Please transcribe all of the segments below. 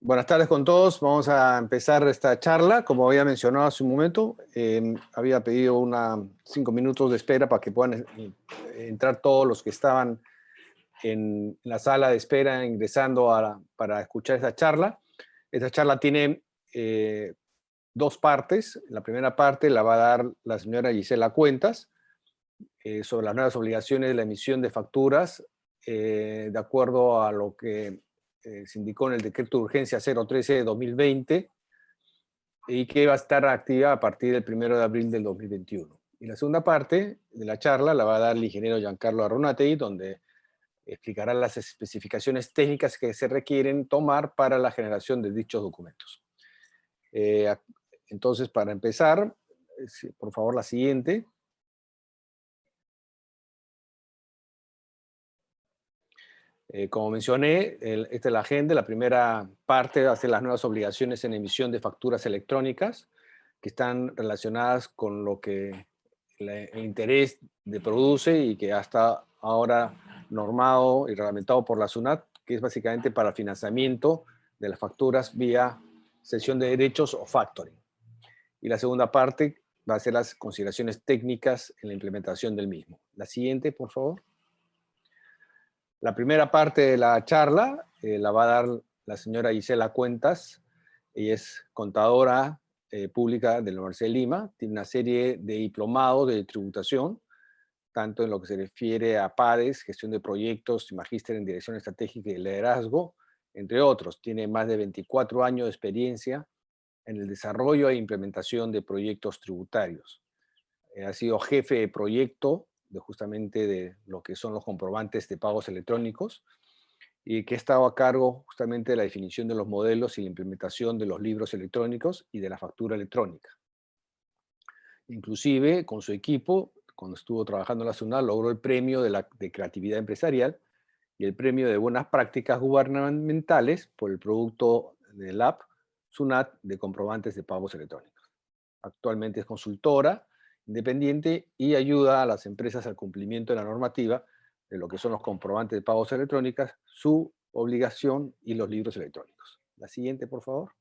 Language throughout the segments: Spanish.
Buenas tardes con todos. Vamos a empezar esta charla. Como había mencionado hace un momento, había pedido 5 minutos de espera para que puedan entrar todos los que estaban en la sala de espera ingresando para escuchar esta charla. Esta charla tiene dos partes. La primera parte la va a dar la señora Gisela Cuentas sobre las nuevas obligaciones de la emisión de facturas de acuerdo a lo que se indicó en el decreto de urgencia 013 de 2020 y que va a estar activa a partir del 1 de abril del 2021. Y la segunda parte de la charla la va a dar el ingeniero Giancarlo Arronatei, donde explicará las especificaciones técnicas que se requieren tomar para la generación de dichos documentos. Entonces, para empezar, por favor, la siguiente. Como mencioné, esta es la agenda. La primera parte va a ser las nuevas obligaciones en emisión de facturas electrónicas que están relacionadas con lo que el interés de produce y que hasta ahora normado y reglamentado por la SUNAT, que es básicamente para financiamiento de las facturas vía cesión de derechos o factoring. Y la segunda parte va a ser las consideraciones técnicas en la implementación del mismo. La siguiente, por favor. La primera parte de la charla la va a dar la señora Gisela Cuentas. Ella es contadora pública de la Universidad de Lima. Tiene una serie de diplomados de tributación, tanto en lo que se refiere a PADES, gestión de proyectos y magíster en dirección estratégica y liderazgo, entre otros. Tiene más de 24 años de experiencia en el desarrollo e implementación de proyectos tributarios. Ha sido jefe de proyecto justamente de lo que son los comprobantes de pagos electrónicos y que ha estado a cargo justamente de la definición de los modelos y la implementación de los libros electrónicos y de la factura electrónica. Inclusive, con su equipo, cuando estuvo trabajando en la SUNAT, logró el premio de creatividad empresarial y el premio de buenas prácticas gubernamentales por el producto del app SUNAT de comprobantes de pagos electrónicos. Actualmente es consultora independiente y ayuda a las empresas al cumplimiento de la normativa de lo que son los comprobantes de pagos electrónicos, su obligación y los libros electrónicos. La siguiente, por favor.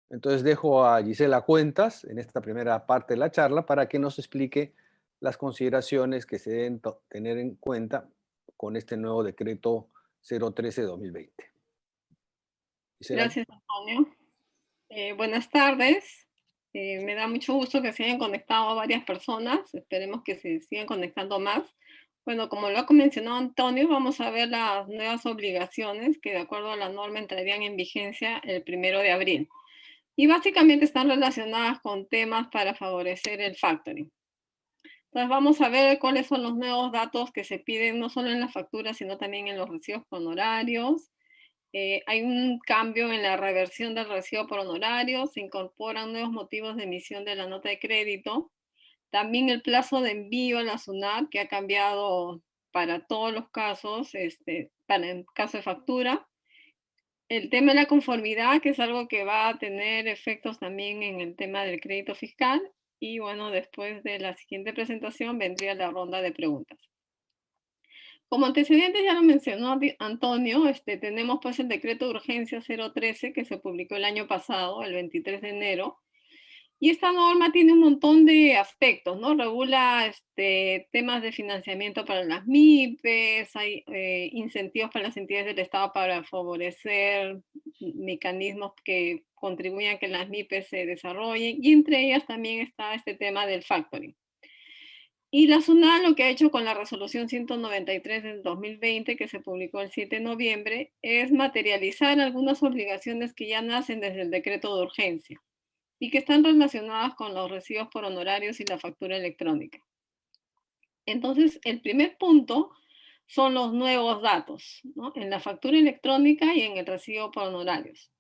Entonces dejo a Gisela Cuentas en esta primera parte de la charla para que nos explique las consideraciones que se deben tener en cuenta con este nuevo decreto 013 de 2020. Gisela. Gracias, Antonio. Buenas tardes. Me da mucho gusto que se hayan conectado varias personas. Esperemos que se sigan conectando más. Bueno, como lo ha mencionado Antonio, vamos a ver las nuevas obligaciones que de acuerdo a la norma entrarían en vigencia el 1 de abril. Y básicamente están relacionadas con temas para favorecer el factoring. Entonces vamos a ver cuáles son los nuevos datos que se piden no solo en las facturas, sino también en los recibos por honorarios. Hay un cambio en la reversión del recibo por honorarios, se incorporan nuevos motivos de emisión de la nota de crédito. También el plazo de envío a la SUNAT, que ha cambiado para todos los casos, para el caso de factura. El tema de la conformidad, que es algo que va a tener efectos también en el tema del crédito fiscal. Y bueno, después de la siguiente presentación vendría la ronda de preguntas. Como antecedentes, ya lo mencionó Antonio, tenemos pues el decreto de urgencia 013 que se publicó el año pasado, el 23 de enero, y esta norma tiene un montón de aspectos, ¿no? Regula temas de financiamiento para las MIPES, hay incentivos para las entidades del Estado para favorecer mecanismos que contribuyan a que las MIPES se desarrollen, y entre ellas también está este tema del factoring. Y la SUNAT lo que ha hecho con la resolución 193 del 2020, que se publicó el 7 de noviembre, es materializar algunas obligaciones que ya nacen desde el decreto de urgencia y que están relacionadas con los recibos por honorarios y la factura electrónica. Entonces, el primer punto son los nuevos datos, ¿no? En la factura electrónica y en el recibo por honorarios.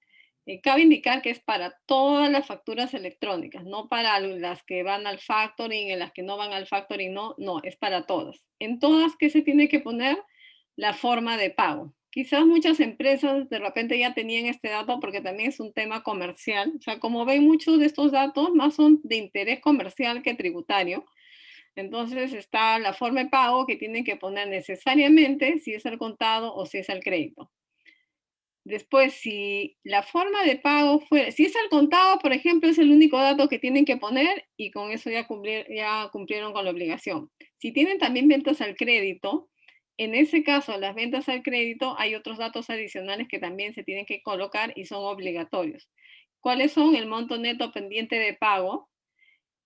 Cabe indicar que es para todas las facturas electrónicas, no para las que van al factoring, en las que no van al factoring, no, es para todas. En todas, ¿qué se tiene que poner? La forma de pago. Quizás muchas empresas de repente ya tenían este dato porque también es un tema comercial. O sea, como ven, muchos de estos datos más son de interés comercial que tributario. Entonces está la forma de pago que tienen que poner necesariamente si es al contado o si es al crédito. Después, si la forma de pago fuera, si es al contado, por ejemplo, es el único dato que tienen que poner y con eso ya cumplieron con la obligación. Si tienen también ventas al crédito, en ese caso, las ventas al crédito, hay otros datos adicionales que también se tienen que colocar y son obligatorios. ¿Cuáles son? El monto neto pendiente de pago.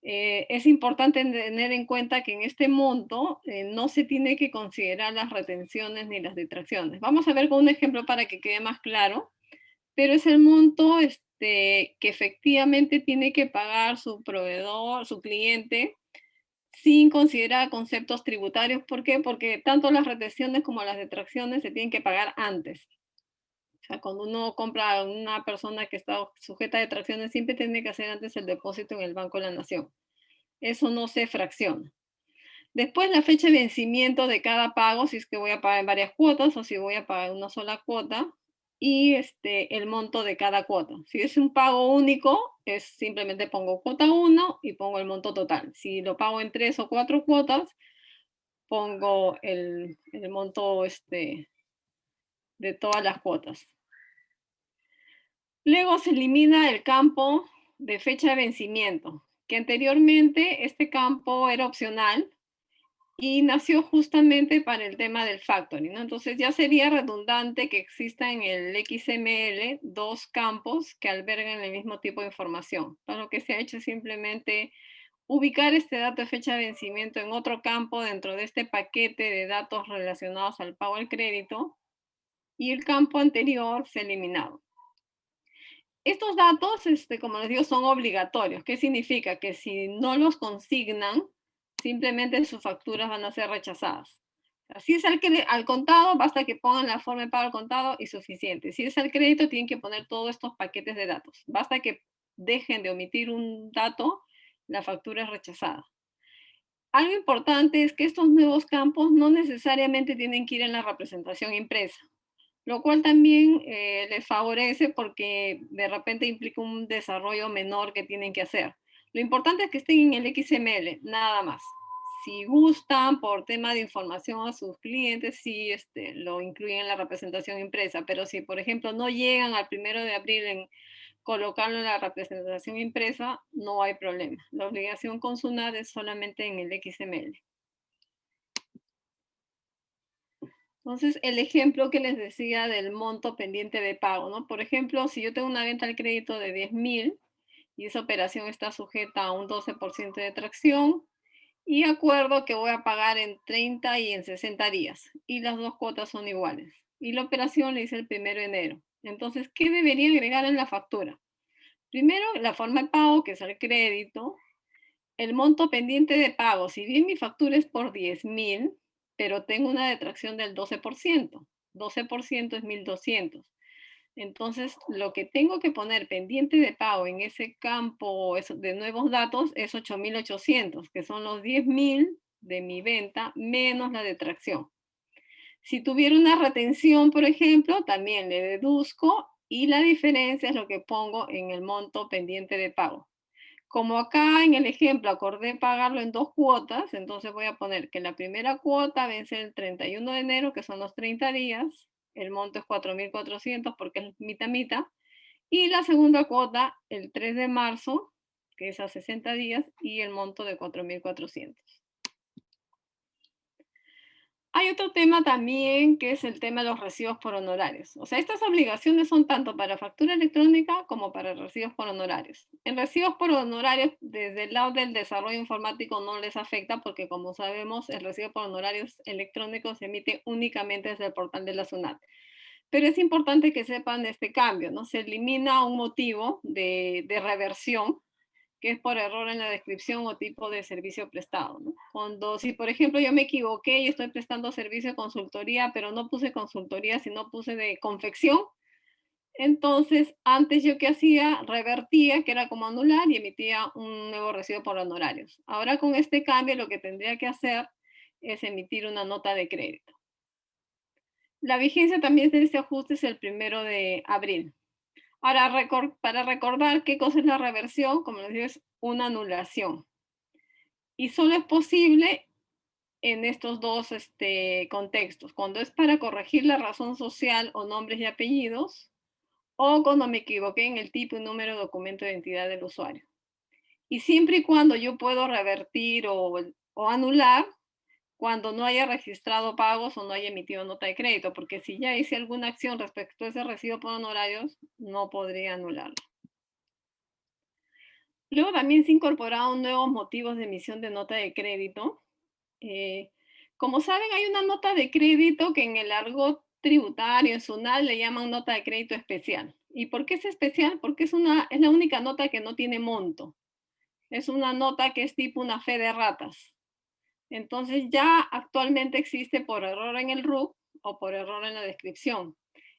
Es importante tener en cuenta que en este monto no se tiene que considerar las retenciones ni las detracciones. Vamos a ver con un ejemplo para que quede más claro, pero es el monto que efectivamente tiene que pagar su proveedor, su cliente, sin considerar conceptos tributarios. ¿Por qué? Porque tanto las retenciones como las detracciones se tienen que pagar antes. O sea, cuando uno compra a una persona que está sujeta a detracciones, siempre tiene que hacer antes el depósito en el Banco de la Nación. Eso no se fracciona. Después la fecha de vencimiento de cada pago, si es que voy a pagar en varias cuotas o si voy a pagar una sola cuota, y el monto de cada cuota. Si es un pago único, es simplemente pongo cuota 1 y pongo el monto total. Si lo pago en 3 o 4 cuotas, pongo el monto de todas las cuotas. Luego se elimina el campo de fecha de vencimiento, que anteriormente este campo era opcional y nació justamente para el tema del factoring, ¿no? Entonces ya sería redundante que exista en el XML dos campos que alberguen el mismo tipo de información. Entonces lo que se ha hecho es simplemente ubicar este dato de fecha de vencimiento en otro campo dentro de este paquete de datos relacionados al pago al crédito y el campo anterior se ha eliminado. Estos datos, como les digo, son obligatorios. ¿Qué significa? Que si no los consignan, simplemente sus facturas van a ser rechazadas. Si es al contado, basta que pongan la forma de pago al contado y suficiente. Si es al crédito, tienen que poner todos estos paquetes de datos. Basta que dejen de omitir un dato, la factura es rechazada. Algo importante es que estos nuevos campos no necesariamente tienen que ir en la representación impresa, lo cual también les favorece porque de repente implica un desarrollo menor que tienen que hacer. Lo importante es que estén en el XML, nada más. Si gustan por tema de información a sus clientes, sí lo incluyen en la representación impresa, pero si por ejemplo no llegan al 1 de abril en colocarlo en la representación impresa, no hay problema. La obligación con SUNAT es solamente en el XML. Entonces, el ejemplo que les decía del monto pendiente de pago, ¿no? Por ejemplo, si yo tengo una venta al crédito de 10.000 y esa operación está sujeta a un 12% de tracción y acuerdo que voy a pagar en 30 y en 60 días y las dos cuotas son iguales y la operación le hice el 1 de enero. Entonces, ¿qué debería agregar en la factura? Primero, la forma de pago, que es el crédito, el monto pendiente de pago. Si bien mi factura es por 10.000, pero tengo una detracción del 12%. 12% es 1.200. Entonces, lo que tengo que poner pendiente de pago en ese campo de nuevos datos es 8.800, que son los 10.000 de mi venta menos la detracción. Si tuviera una retención, por ejemplo, también le deduzco y la diferencia es lo que pongo en el monto pendiente de pago. Como acá en el ejemplo acordé pagarlo en dos cuotas, entonces voy a poner que la primera cuota vence el 31 de enero, que son los 30 días, el monto es 4.400 porque es mitad, y la segunda cuota el 3 de marzo, que es a 60 días, y el monto de 4.400. Hay otro tema también que es el tema de los recibos por honorarios. O sea, estas obligaciones son tanto para factura electrónica como para recibos por honorarios. En recibos por honorarios, desde el lado del desarrollo informático no les afecta porque, como sabemos, el recibo por honorarios electrónicos se emite únicamente desde el portal de la SUNAT. Pero es importante que sepan este cambio, ¿no? Se elimina un motivo de reversión que es por error en la descripción o tipo de servicio prestado, ¿no? Si por ejemplo yo me equivoqué y estoy prestando servicio de consultoría, pero no puse consultoría, sino puse de confección, entonces antes yo qué hacía, revertía, que era como anular y emitía un nuevo recibo por honorarios. Ahora con este cambio lo que tendría que hacer es emitir una nota de crédito. La vigencia también de este ajuste es el 1 de abril. Ahora, para recordar qué cosa es la reversión, como les digo, es una anulación. Y solo es posible en estos dos contextos. Cuando es para corregir la razón social o nombres y apellidos, o cuando me equivoqué en el tipo y número de documento de identidad del usuario. Y siempre y cuando yo puedo revertir o anular cuando no haya registrado pagos o no haya emitido nota de crédito, porque si ya hice alguna acción respecto a ese recibo por honorarios, no podría anularlo. Luego también se incorporaron nuevos motivos de emisión de nota de crédito. Eh, Como saben, hay una nota de crédito que en el argot tributario, en SUNAT, le llaman nota de crédito especial. ¿Y por qué es especial? Porque es la única nota que no tiene monto. Es una nota que es tipo una fe de ratas. Entonces ya actualmente existe por error en el RUC o por error en la descripción.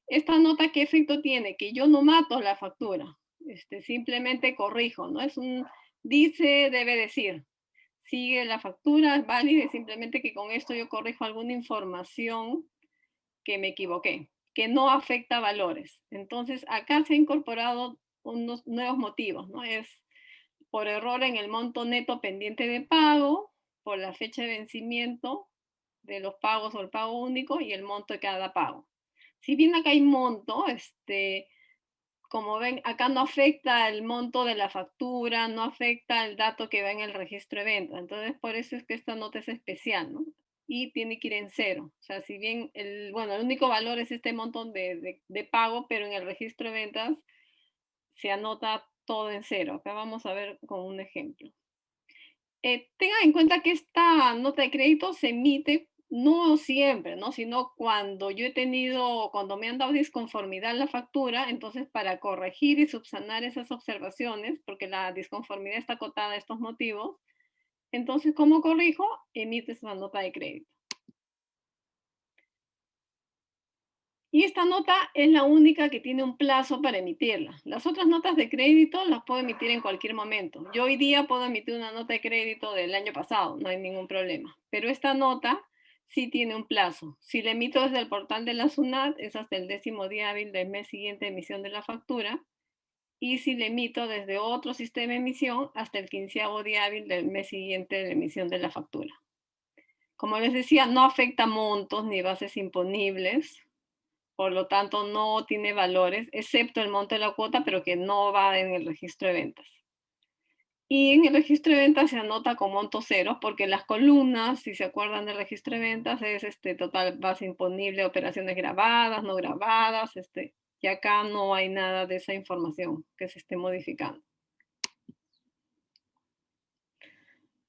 Esta nota, ¿qué efecto tiene? Que yo no mato la factura, simplemente corrijo, ¿no? Dice, debe decir. Sigue la factura, es válida y simplemente que con esto yo corrijo alguna información que me equivoqué, que no afecta valores. Entonces acá se ha incorporado unos nuevos motivos, ¿no? Es por error en el monto neto pendiente de pago, por la fecha de vencimiento de los pagos o el pago único y el monto de cada pago. Si bien acá hay monto, como ven, acá no afecta el monto de la factura, no afecta el dato que va en el registro de venta. Entonces, por eso es que esta nota es especial, ¿no? Y tiene que ir en cero. O sea, si bien, bueno, el único valor es este montón de pago, pero en el registro de ventas se anota todo en cero. Acá vamos a ver con un ejemplo. Tengan en cuenta que esta nota de crédito se emite no siempre, ¿no? Sino cuando cuando me han dado disconformidad en la factura, entonces para corregir y subsanar esas observaciones, porque la disconformidad está acotada a estos motivos, entonces, ¿cómo corrijo? Emite esa nota de crédito. Y esta nota es la única que tiene un plazo para emitirla. Las otras notas de crédito las puedo emitir en cualquier momento. Yo hoy día puedo emitir una nota de crédito del año pasado, no hay ningún problema. Pero esta nota sí tiene un plazo. Si la emito desde el portal de la SUNAT, es hasta el 10º día hábil del mes siguiente de emisión de la factura. Y si la emito desde otro sistema de emisión, hasta el 15º día hábil del mes siguiente de la emisión de la factura. Como les decía, no afecta montos ni bases imponibles. Por lo tanto, no tiene valores, excepto el monto de la cuota, pero que no va en el registro de ventas. Y en el registro de ventas se anota con monto cero, porque las columnas, si se acuerdan del registro de ventas, es total base imponible, operaciones grabadas, no grabadas, y acá no hay nada de esa información que se esté modificando.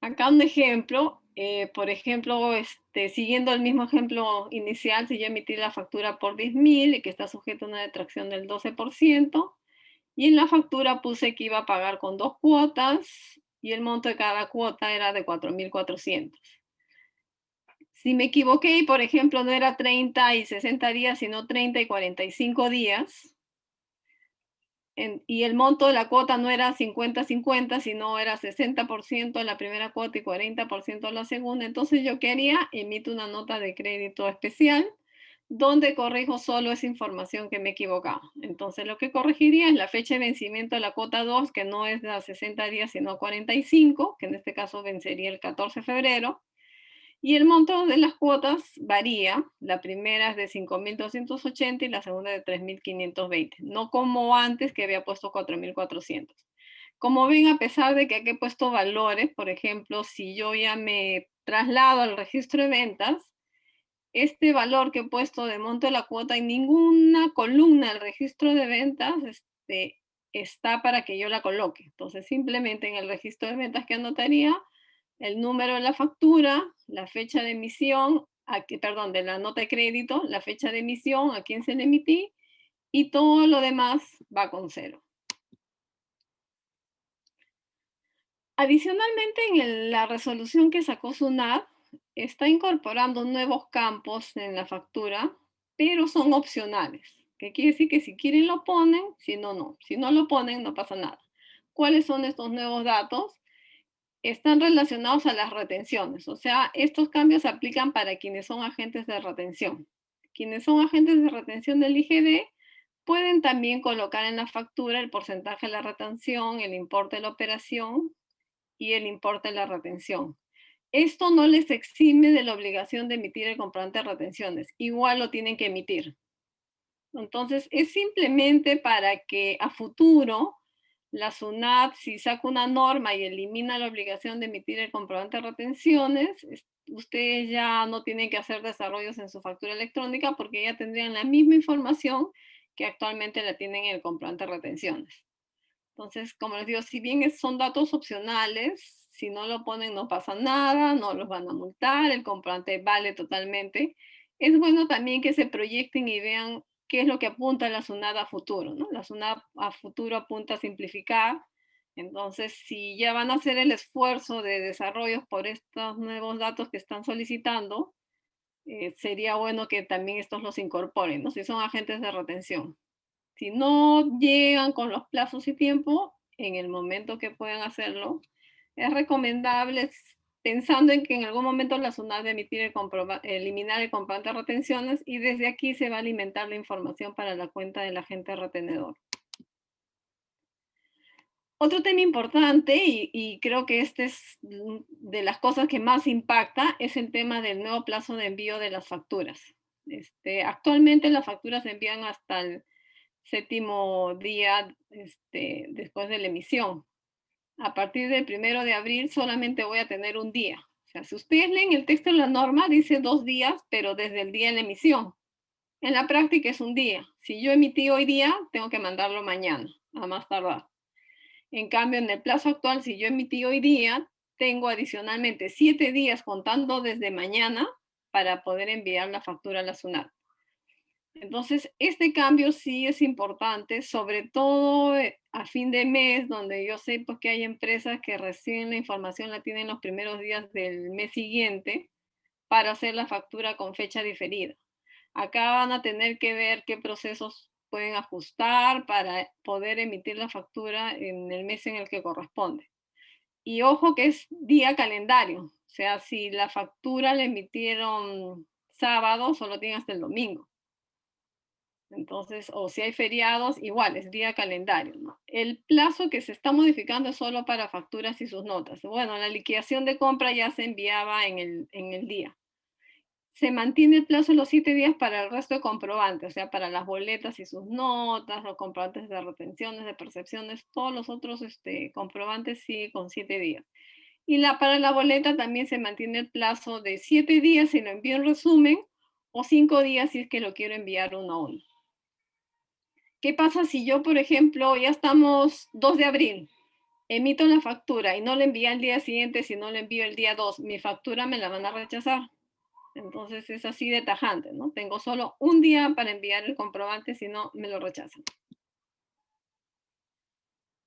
Acá un ejemplo, por ejemplo, siguiendo el mismo ejemplo inicial, si yo emití la factura por 10.000 y que está sujeta a una detracción del 12%, y en la factura puse que iba a pagar con 2 cuotas y el monto de cada cuota era de 4.400. Si me equivoqué y, por ejemplo, no era 30 y 60 días, sino 30 y 45 días, y el monto de la cuota no era 50-50, sino era 60% en la primera cuota y 40% en la segunda, entonces yo ¿qué haría? Emito una nota de crédito especial donde corrijo solo esa información que me he equivocado. Entonces lo que corregiría es la fecha de vencimiento de la cuota 2, que no es de 60 días, sino 45, que en este caso vencería el 14 de febrero. Y el monto de las cuotas varía. La primera es de 5.280 y la segunda de 3.520. No como antes que había puesto 4.400. Como ven, a pesar de que aquí he puesto valores, por ejemplo, si yo ya me traslado al registro de ventas, este valor que he puesto de monto de la cuota en ninguna columna del registro de ventas está para que yo la coloque. Entonces, simplemente en el registro de ventas que anotaría el número de la factura, la fecha de emisión, perdón, de la nota de crédito, la fecha de emisión, a quién se le emití, y todo lo demás va con cero. Adicionalmente, en la resolución que sacó SUNAT, está incorporando nuevos campos en la factura, pero son opcionales. ¿Qué quiere decir? Que si quieren lo ponen, si no, no. Si no lo ponen, no pasa nada. ¿Cuáles son estos nuevos datos? Están relacionados a las retenciones. O sea, estos cambios se aplican para quienes son agentes de retención. Quienes son agentes de retención del IGD pueden también colocar en la factura el porcentaje de la retención, el importe de la operación y el importe de la retención. Esto no les exime de la obligación de emitir el comprobante de retenciones. Igual lo tienen que emitir. Entonces, es simplemente para que a futuro la SUNAT, si saca una norma y elimina la obligación de emitir el comprobante de retenciones, ustedes ya no tienen que hacer desarrollos en su factura electrónica porque ya tendrían la misma información que actualmente la tienen en el comprobante de retenciones. Entonces, como les digo, si bien son datos opcionales, si no lo ponen no pasa nada, no los van a multar, el comprobante vale totalmente. Es bueno también que se proyecten y vean qué es lo que apunta la SUNAT a futuro, ¿no? La SUNAT a futuro apunta a simplificar. Entonces, si ya van a hacer el esfuerzo de desarrollo por estos nuevos datos que están solicitando, sería bueno que también estos los incorporen, ¿no? Si son agentes de retención. Si no llegan con los plazos y tiempo, en el momento que puedan hacerlo, es recomendable, pensando en que en algún momento la SUNAT va a emitir eliminar el comprobante de retenciones y desde aquí se va a alimentar la información para la cuenta del agente retenedor. Otro tema importante, y creo que este es de las cosas que más impacta, es el tema del nuevo plazo de envío de las facturas. Actualmente las facturas se envían hasta el séptimo día después de la emisión. A partir del 1 de abril solamente voy a tener un día. O sea, si ustedes leen el texto de la norma, dice 2 días, pero desde el día de la emisión. En la práctica es un día. Si yo emití hoy día, tengo que mandarlo mañana, a más tardar. En cambio, en el plazo actual, si yo emití hoy día, tengo adicionalmente 7 días contando desde mañana para poder enviar la factura a la SUNAT. Entonces, este cambio sí es importante, sobre todo a fin de mes, donde yo sé pues, que hay empresas que reciben la información, la tienen los primeros días del mes siguiente para hacer la factura con fecha diferida. Acá van a tener que ver qué procesos pueden ajustar para poder emitir la factura en el mes en el que corresponde. Y ojo que es día calendario, o sea, si la factura la emitieron sábado, solo tienen hasta el domingo. Entonces, o si hay feriados, igual, es día calendario, ¿no? El plazo que se está modificando es solo para facturas y sus notas. Bueno, la liquidación de compra ya se enviaba en el día. Se mantiene el plazo de los 7 días para el resto de comprobantes, o sea, para las boletas y sus notas, los comprobantes de retenciones, de percepciones, todos los otros comprobantes sigue con 7 días. Y para la boleta también se mantiene el plazo de 7 días si lo envío en resumen, o 5 días si es que lo quiero enviar uno a uno. ¿Qué pasa si yo, por ejemplo, ya estamos 2 de abril, emito la factura y no la envío al día siguiente, sino la envío el día 2, mi factura me la van a rechazar? Entonces es así de tajante, ¿no? Tengo solo un día para enviar el comprobante, si no, me lo rechazan.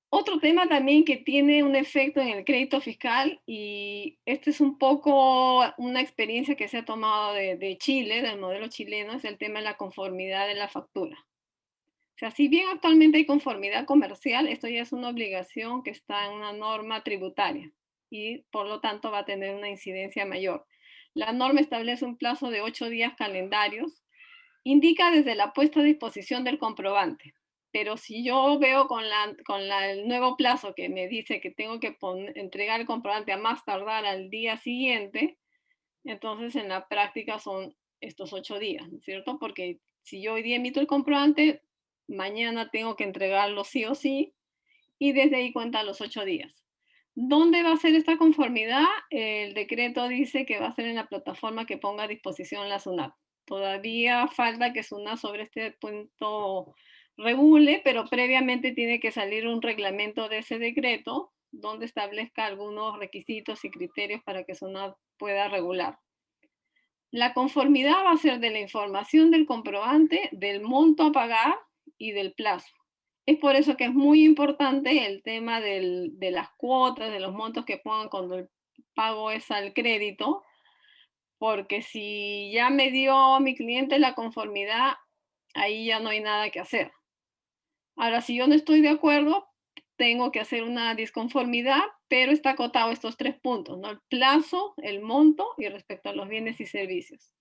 Otro tema también que tiene un efecto en el crédito fiscal, y este es un poco una experiencia que se ha tomado de Chile, del modelo chileno, es el tema de la conformidad de la factura. O sea, si bien actualmente hay conformidad comercial, esto ya es una obligación que está en una norma tributaria y por lo tanto va a tener una incidencia mayor. La norma establece un plazo de 8 días calendarios, indica desde la puesta a disposición del comprobante, pero si yo veo el nuevo plazo que me dice que tengo que entregar el comprobante a más tardar al día siguiente, entonces en la práctica son estos 8 días, ¿no es cierto? Porque si yo hoy día emito el comprobante, mañana tengo que entregarlo sí o sí, y desde ahí cuenta los 8 días. ¿Dónde va a ser esta conformidad? El decreto dice que va a ser en la plataforma que ponga a disposición la SUNAT. Todavía falta que SUNAT sobre este punto regule, pero previamente tiene que salir un reglamento de ese decreto donde establezca algunos requisitos y criterios para que SUNAT pueda regular. La conformidad va a ser de la información del comprobante, del monto a pagar y del plazo. Es por eso que es muy importante el tema de las cuotas, de los montos que pongan cuando el pago es al crédito, porque si ya me dio mi cliente la conformidad, ahí ya no hay nada que hacer. Ahora, si yo no estoy de acuerdo, tengo que hacer una disconformidad, pero está acotado estos 3 puntos, ¿no? El plazo, el monto y respecto a los bienes y servicios.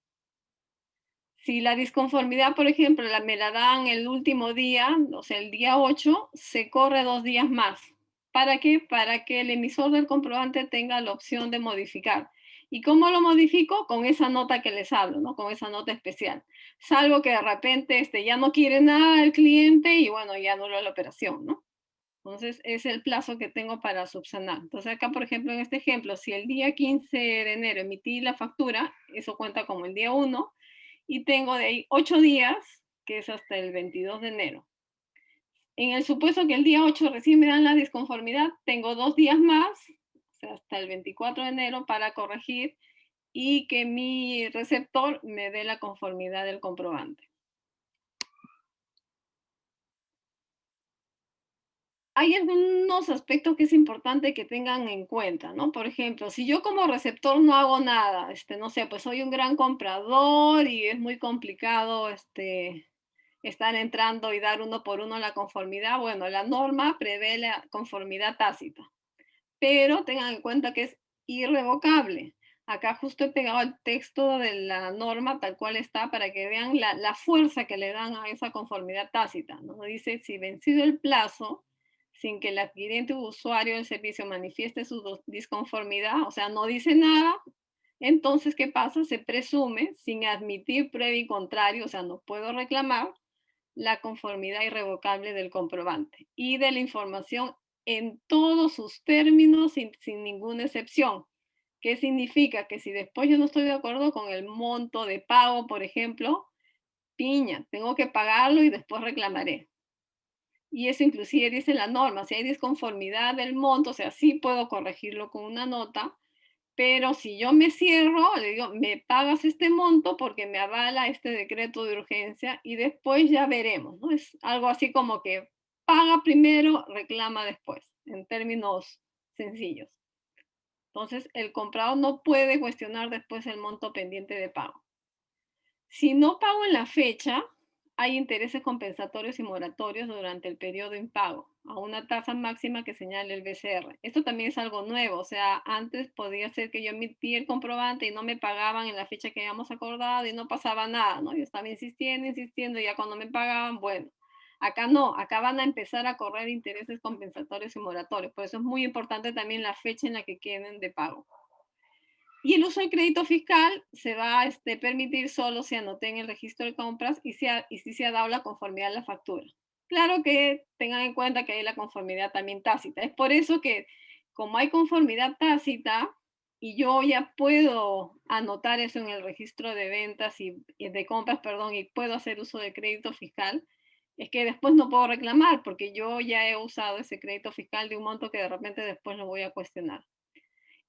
Si la disconformidad, por ejemplo, me la dan el último día, o sea, el día 8, se corre 2 días más. ¿Para qué? Para que el emisor del comprobante tenga la opción de modificar. ¿Y cómo lo modifico? Con esa nota que les hablo, ¿no? Con esa nota especial. Salvo que de repente ya no quiere nada el cliente y bueno, ya anuló la operación, ¿no? Entonces, es el plazo que tengo para subsanar. Entonces, acá, por ejemplo, en este ejemplo, si el día 15 de enero emití la factura, eso cuenta como el día 1, y tengo de ahí 8 días, que es hasta el 22 de enero. En el supuesto que el día 8 recién me dan la disconformidad, tengo 2 días más, o sea, hasta el 24 de enero, para corregir y que mi receptor me dé la conformidad del comprobante. Hay algunos aspectos que es importante que tengan en cuenta, ¿no? Por ejemplo, si yo como receptor no hago nada, no sé, pues soy un gran comprador y es muy complicado, estar entrando y dar uno por uno la conformidad, bueno, la norma prevé la conformidad tácita, pero tengan en cuenta que es irrevocable. Acá justo he pegado el texto de la norma tal cual está para que vean la fuerza que le dan a esa conformidad tácita, ¿no? Dice, si vencido el plazo, sin que el adquirente u usuario del servicio manifieste su disconformidad, o sea, no dice nada, entonces, ¿qué pasa? Se presume, sin admitir prueba y contrario, o sea, no puedo reclamar, la conformidad irrevocable del comprobante y de la información en todos sus términos sin ninguna excepción. ¿Qué significa? Que si después yo no estoy de acuerdo con el monto de pago, por ejemplo, piña, tengo que pagarlo y después reclamaré. Y eso inclusive dice la norma, si hay disconformidad del monto, o sea, sí puedo corregirlo con una nota, pero si yo me cierro, le digo, me pagas este monto porque me avala este decreto de urgencia y después ya veremos, ¿no? Es algo así como que paga primero, reclama después, en términos sencillos. Entonces, el comprador no puede cuestionar después el monto pendiente de pago. Si no pago en la fecha, hay intereses compensatorios y moratorios durante el periodo impago, a una tasa máxima que señale el BCR. Esto también es algo nuevo, o sea, antes podía ser que yo emití el comprobante y no me pagaban en la fecha que habíamos acordado y no pasaba nada, ¿no? Yo estaba insistiendo, insistiendo, y ya cuando me pagaban, bueno, acá no, acá van a empezar a correr intereses compensatorios y moratorios. Por eso es muy importante también la fecha en la que queden de pago. Y el uso del crédito fiscal se va a permitir solo si anoté en el registro de compras y si se ha dado la conformidad a la factura. Claro que tengan en cuenta que hay la conformidad también tácita. Es por eso que como hay conformidad tácita y yo ya puedo anotar eso en el registro de ventas y de compras, perdón, y puedo hacer uso de crédito fiscal, es que después no puedo reclamar porque yo ya he usado ese crédito fiscal de un monto que de repente después lo voy a cuestionar.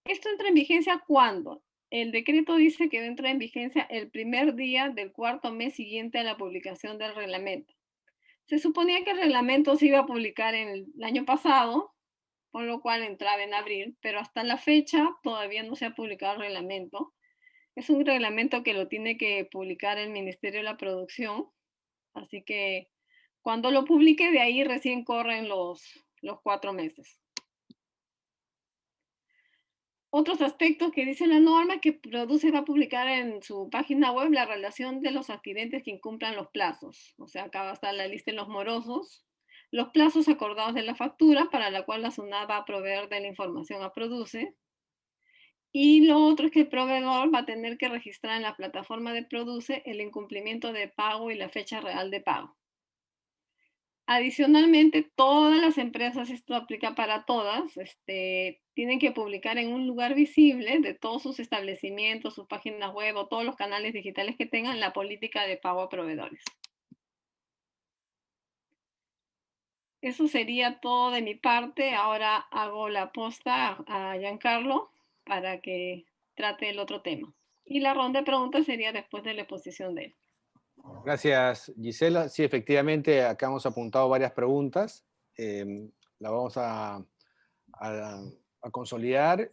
¿Esto entra en vigencia cuándo? El decreto dice que entra en vigencia el primer día del cuarto mes siguiente a la publicación del reglamento. Se suponía que el reglamento se iba a publicar en el año pasado, con lo cual entraba en abril, pero hasta la fecha todavía no se ha publicado el reglamento. Es un reglamento que lo tiene que publicar el Ministerio de la Producción, así que cuando lo publique de ahí recién corren los 4 meses. Otros aspectos que dice la norma que Produce va a publicar en su página web la relación de los adquirentes que incumplan los plazos. O sea, acá va a estar la lista de los morosos, los plazos acordados de la factura para la cual la SUNAT va a proveer de la información a Produce. Y lo otro es que el proveedor va a tener que registrar en la plataforma de Produce el incumplimiento de pago y la fecha real de pago. Adicionalmente, todas las empresas, esto aplica para todas, tienen que publicar en un lugar visible de todos sus establecimientos, sus páginas web o todos los canales digitales que tengan la política de pago a proveedores. Eso sería todo de mi parte. Ahora hago la posta a Giancarlo para que trate el otro tema. Y la ronda de preguntas sería después de la exposición de él. Gracias, Gisela. Sí, efectivamente, acá hemos apuntado varias preguntas. La vamos a consolidar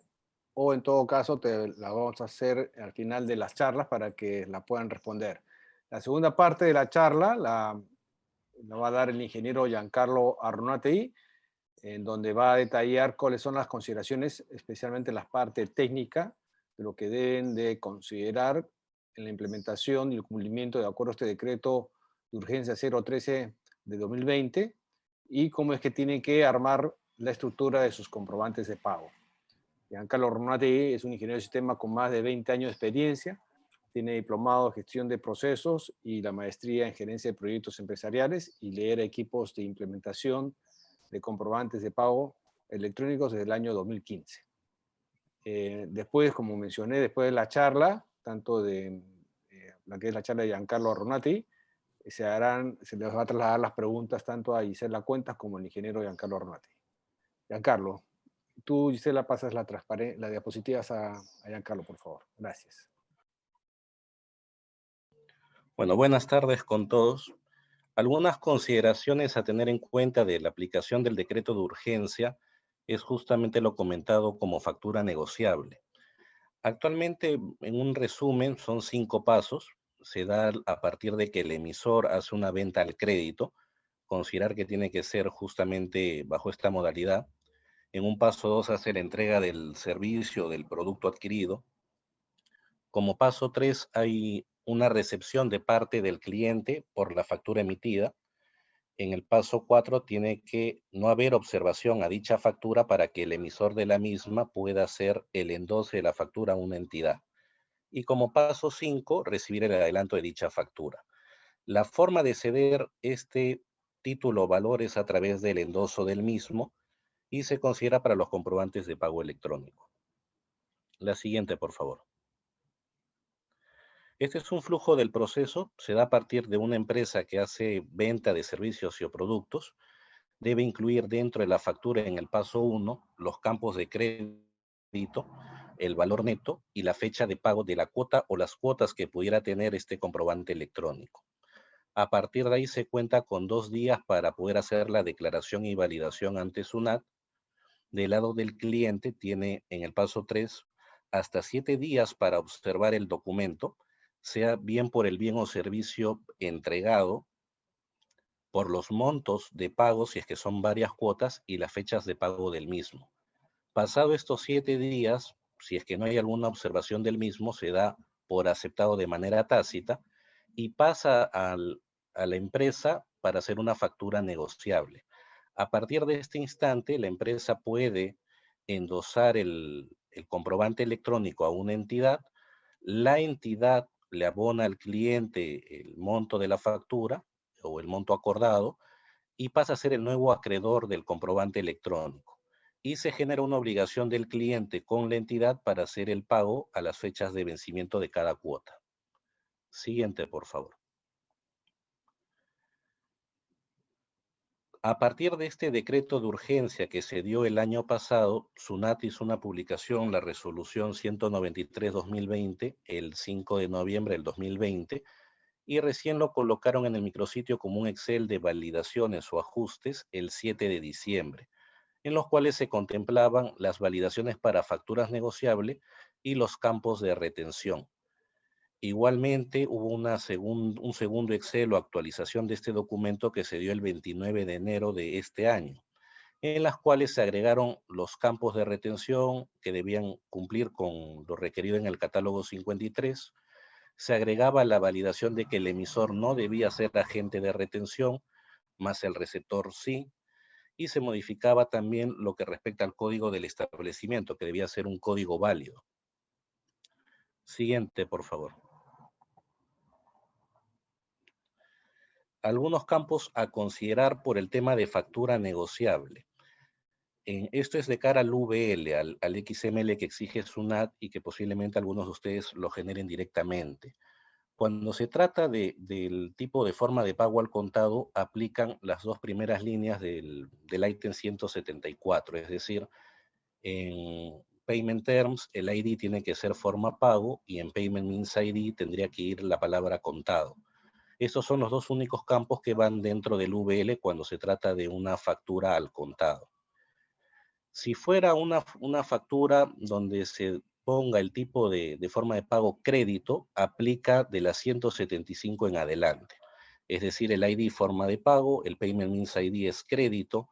o en todo caso la vamos a hacer al final de las charlas para que la puedan responder. La segunda parte de la charla la va a dar el ingeniero Giancarlo Arnatei, en donde va a detallar cuáles son las consideraciones, especialmente la parte técnica, de lo que deben de considerar en la implementación y el cumplimiento de acuerdo a este decreto de urgencia 013 de 2020 y cómo es que tienen que armar la estructura de sus comprobantes de pago. Giancarlo Ornati es un ingeniero de sistema con más de 20 años de experiencia. Tiene diplomado en gestión de procesos y la maestría en gerencia de proyectos empresariales y lidera equipos de implementación de comprobantes de pago electrónicos desde el año 2015. Después, como mencioné, después de la charla, tanto de la que es la charla de Giancarlo Ornati, se les va a trasladar las preguntas tanto a Gisela Cuentas como al ingeniero Giancarlo Ornati. Giancarlo, tú, Gisela, pasas las diapositivas a Giancarlo, por favor. Gracias. Bueno, buenas tardes con todos. Algunas consideraciones a tener en cuenta de la aplicación del decreto de urgencia es justamente lo comentado como factura negociable. Actualmente, en un resumen, son 5 pasos. Se da a partir de que el emisor hace una venta al crédito, considerar que tiene que ser justamente bajo esta modalidad. En un paso 2 hace la entrega del servicio, del producto adquirido. Como paso 3 hay una recepción de parte del cliente por la factura emitida. En el paso 4 tiene que no haber observación a dicha factura para que el emisor de la misma pueda hacer el endoce de la factura a una entidad. Y como paso 5, recibir el adelanto de dicha factura. La forma de ceder este título o valor es a través del endoso del mismo y se considera para los comprobantes de pago electrónico. La siguiente, por favor. Este es un flujo del proceso, se da a partir de una empresa que hace venta de servicios y o productos. Debe incluir dentro de la factura en el paso 1 los campos de crédito, el valor neto y la fecha de pago de la cuota o las cuotas que pudiera tener este comprobante electrónico. A partir de ahí se cuenta con 2 días para poder hacer la declaración y validación ante SUNAT. Del lado del cliente tiene en el paso 3 hasta 7 días para observar el documento, sea bien por el bien o servicio entregado, por los montos de pago, si es que son varias cuotas, y las fechas de pago del mismo. Pasado estos 7 días, si es que no hay alguna observación del mismo, se da por aceptado de manera tácita y pasa a la empresa para hacer una factura negociable. A partir de este instante, la empresa puede endosar el comprobante electrónico a una entidad, la entidad le abona al cliente el monto de la factura o el monto acordado y pasa a ser el nuevo acreedor del comprobante electrónico. Y se genera una obligación del cliente con la entidad para hacer el pago a las fechas de vencimiento de cada cuota. Siguiente, por favor. A partir de este decreto de urgencia que se dio el año pasado, SUNAT hizo una publicación, la resolución 193-2020, el 5 de noviembre del 2020, y recién lo colocaron en el micrositio como un Excel de validaciones o ajustes el 7 de diciembre, en los cuales se contemplaban las validaciones para facturas negociables y los campos de retención. Igualmente, hubo un segundo Excel o actualización de este documento que se dio el 29 de enero de este año, en las cuales se agregaron los campos de retención que debían cumplir con lo requerido en el catálogo 53. Se agregaba la validación de que el emisor no debía ser agente de retención, más el receptor sí, y se modificaba también lo que respecta al código del establecimiento, que debía ser un código válido. Siguiente, por favor. Algunos campos a considerar por el tema de factura negociable. Esto es de cara al VL, al XML que exige SUNAT y que posiblemente algunos de ustedes lo generen directamente. Cuando se trata del tipo de forma de pago al contado, aplican las 2 primeras líneas del ítem 174, es decir, en Payment Terms el ID tiene que ser forma pago y en Payment Means ID tendría que ir la palabra contado. Estos son los 2 únicos campos que van dentro del VL cuando se trata de una factura al contado. Si fuera una factura donde se ponga el tipo de forma de pago crédito, aplica de la 175 en adelante. Es decir, el ID forma de pago, el Payment Means ID es crédito,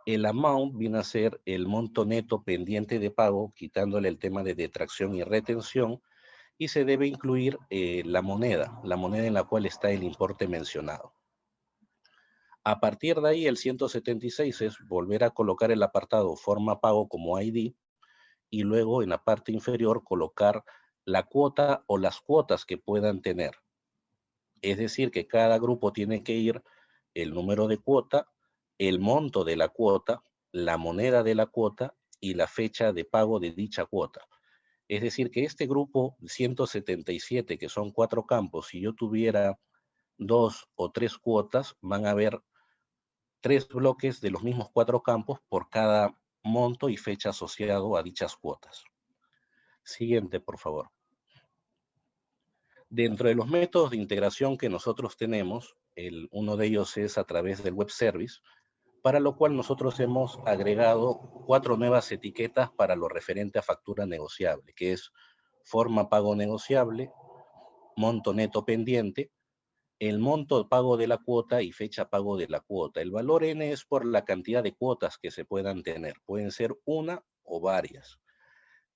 el amount viene a ser el monto neto pendiente de pago, quitándole el tema de detracción y retención, y se debe incluir la moneda en la cual está el importe mencionado. A partir de ahí, el 176 es volver a colocar el apartado forma pago como ID y luego en la parte inferior colocar la cuota o las cuotas que puedan tener. Es decir, que cada grupo tiene que ir el número de cuota, el monto de la cuota, la moneda de la cuota y la fecha de pago de dicha cuota. Es decir, que este grupo 177, que son 4 campos, si yo tuviera 2 o 3 cuotas, van a haber 3 bloques de los mismos 4 campos por cada monto y fecha asociado a dichas cuotas. Siguiente, por favor. Dentro de los métodos de integración que nosotros tenemos, uno de ellos es a través del web service, para lo cual nosotros hemos agregado 4 nuevas etiquetas para lo referente a factura negociable, que es forma pago negociable, monto neto pendiente, el monto pago de la cuota y fecha pago de la cuota. El valor N es por la cantidad de cuotas que se puedan tener. Pueden ser una o varias.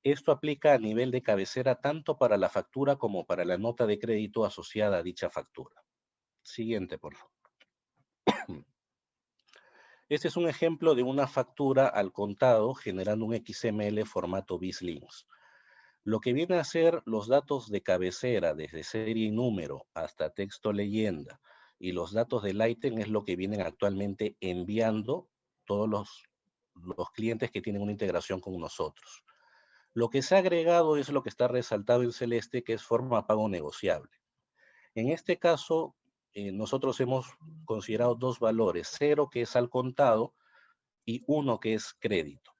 Esto aplica a nivel de cabecera tanto para la factura como para la nota de crédito asociada a dicha factura. Siguiente, por favor. Este es un ejemplo de una factura al contado generando un XML formato BISLINX. Lo que viene a ser los datos de cabecera, desde serie y número hasta texto leyenda, y los datos del ítem es lo que vienen actualmente enviando todos los clientes que tienen una integración con nosotros. Lo que se ha agregado es lo que está resaltado en celeste, que es forma pago negociable. En este caso, nosotros hemos considerado 2 valores, 0 que es al contado y 1 que es crédito.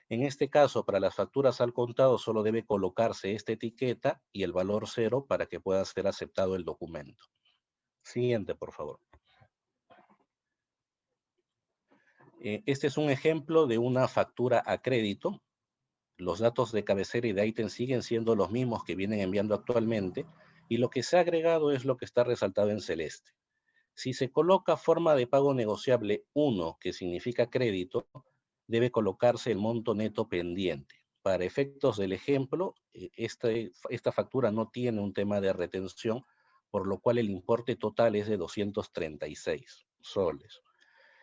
En este caso, para las facturas al contado solo debe colocarse esta etiqueta y el valor 0 para que pueda ser aceptado el documento. Siguiente, por favor. Este es un ejemplo de una factura a crédito. Los datos de cabecera y de ítem siguen siendo los mismos que vienen enviando actualmente y lo que se ha agregado es lo que está resaltado en celeste. Si se coloca forma de pago negociable 1, que significa crédito, debe colocarse el monto neto pendiente. Para efectos del ejemplo, esta factura no tiene un tema de retención, por lo cual el importe total es de 236 soles.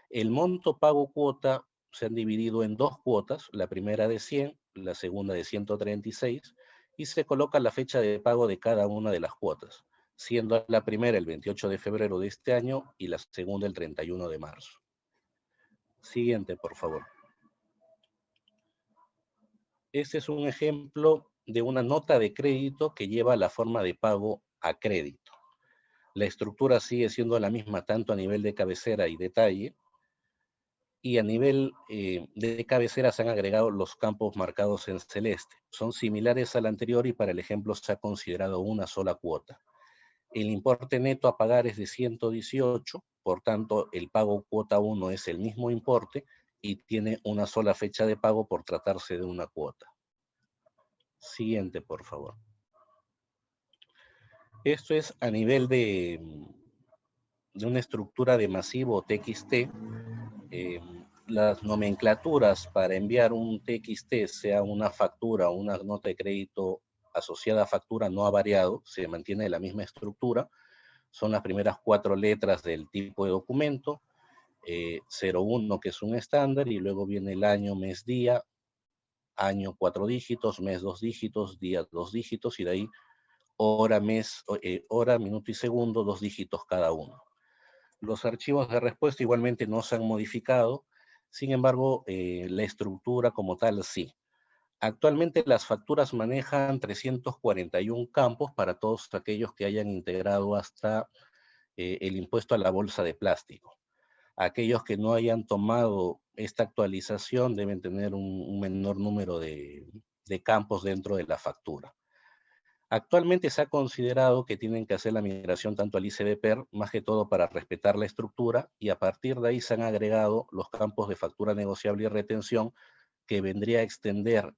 El monto pago cuota se han dividido en 2 cuotas, la primera de 100, la segunda de 136, y se coloca la fecha de pago de cada una de las cuotas, siendo la primera el 28 de febrero de este año y la segunda el 31 de marzo. Siguiente, por favor. Este es un ejemplo de una nota de crédito que lleva la forma de pago a crédito. La estructura sigue siendo la misma tanto a nivel de cabecera y detalle, y a nivel de cabecera se han agregado los campos marcados en celeste. Son similares al anterior y para el ejemplo se ha considerado una sola cuota. El importe neto a pagar es de 118, por tanto el pago cuota 1 es el mismo importe y tiene una sola fecha de pago por tratarse de una cuota. Siguiente, por favor. Esto es a nivel de una estructura de masivo TXT. Las nomenclaturas para enviar un TXT, sea una factura o una nota de crédito asociada a factura, no ha variado, se mantiene la misma estructura. Son las primeras 4 letras del tipo de documento, 01 que es un estándar, y luego viene el año, mes, día, año 4 dígitos, mes 2 dígitos, día 2 dígitos, y de ahí hora, mes, hora, minuto y segundo, 2 dígitos cada uno. Los archivos de respuesta igualmente no se han modificado, sin embargo, la estructura como tal sí. Actualmente las facturas manejan 341 campos para todos aquellos que hayan integrado hasta el impuesto a la bolsa de plástico. Aquellos que no hayan tomado esta actualización deben tener un menor número de campos dentro de la factura. Actualmente se ha considerado que tienen que hacer la migración tanto al ICBPER, más que todo para respetar la estructura, y a partir de ahí se han agregado los campos de factura negociable y retención, que vendría a extender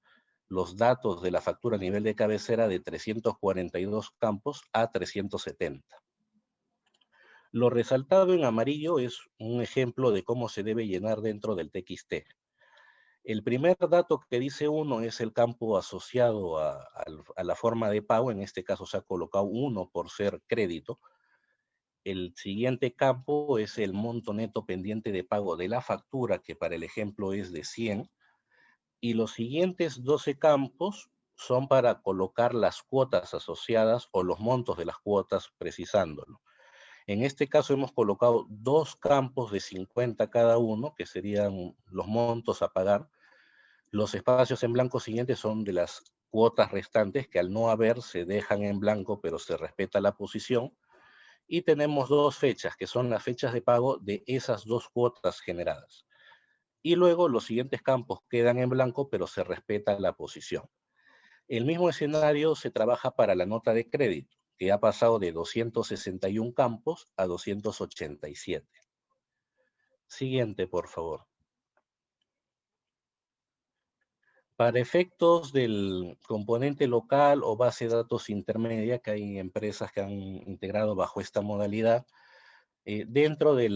los datos de la factura a nivel de cabecera de 342 campos a 370. Lo resaltado en amarillo es un ejemplo de cómo se debe llenar dentro del TXT. El primer dato que dice 1 es el campo asociado a la forma de pago, en este caso se ha colocado 1 por ser crédito. El siguiente campo es el monto neto pendiente de pago de la factura, que para el ejemplo es de 100. Y los siguientes 12 campos son para colocar las cuotas asociadas o los montos de las cuotas precisándolo. En este caso hemos colocado 2 campos de 50 cada uno, que serían los montos a pagar. Los espacios en blanco siguientes son de las cuotas restantes que al no haber se dejan en blanco, pero se respeta la posición. Y tenemos 2 fechas, que son las fechas de pago de esas 2 cuotas generadas. Y luego los siguientes campos quedan en blanco, pero se respeta la posición. El mismo escenario se trabaja para la nota de crédito, que ha pasado de 261 campos a 287. Siguiente, por favor. Para efectos del componente local o base de datos intermedia, que hay empresas que han integrado bajo esta modalidad, dentro de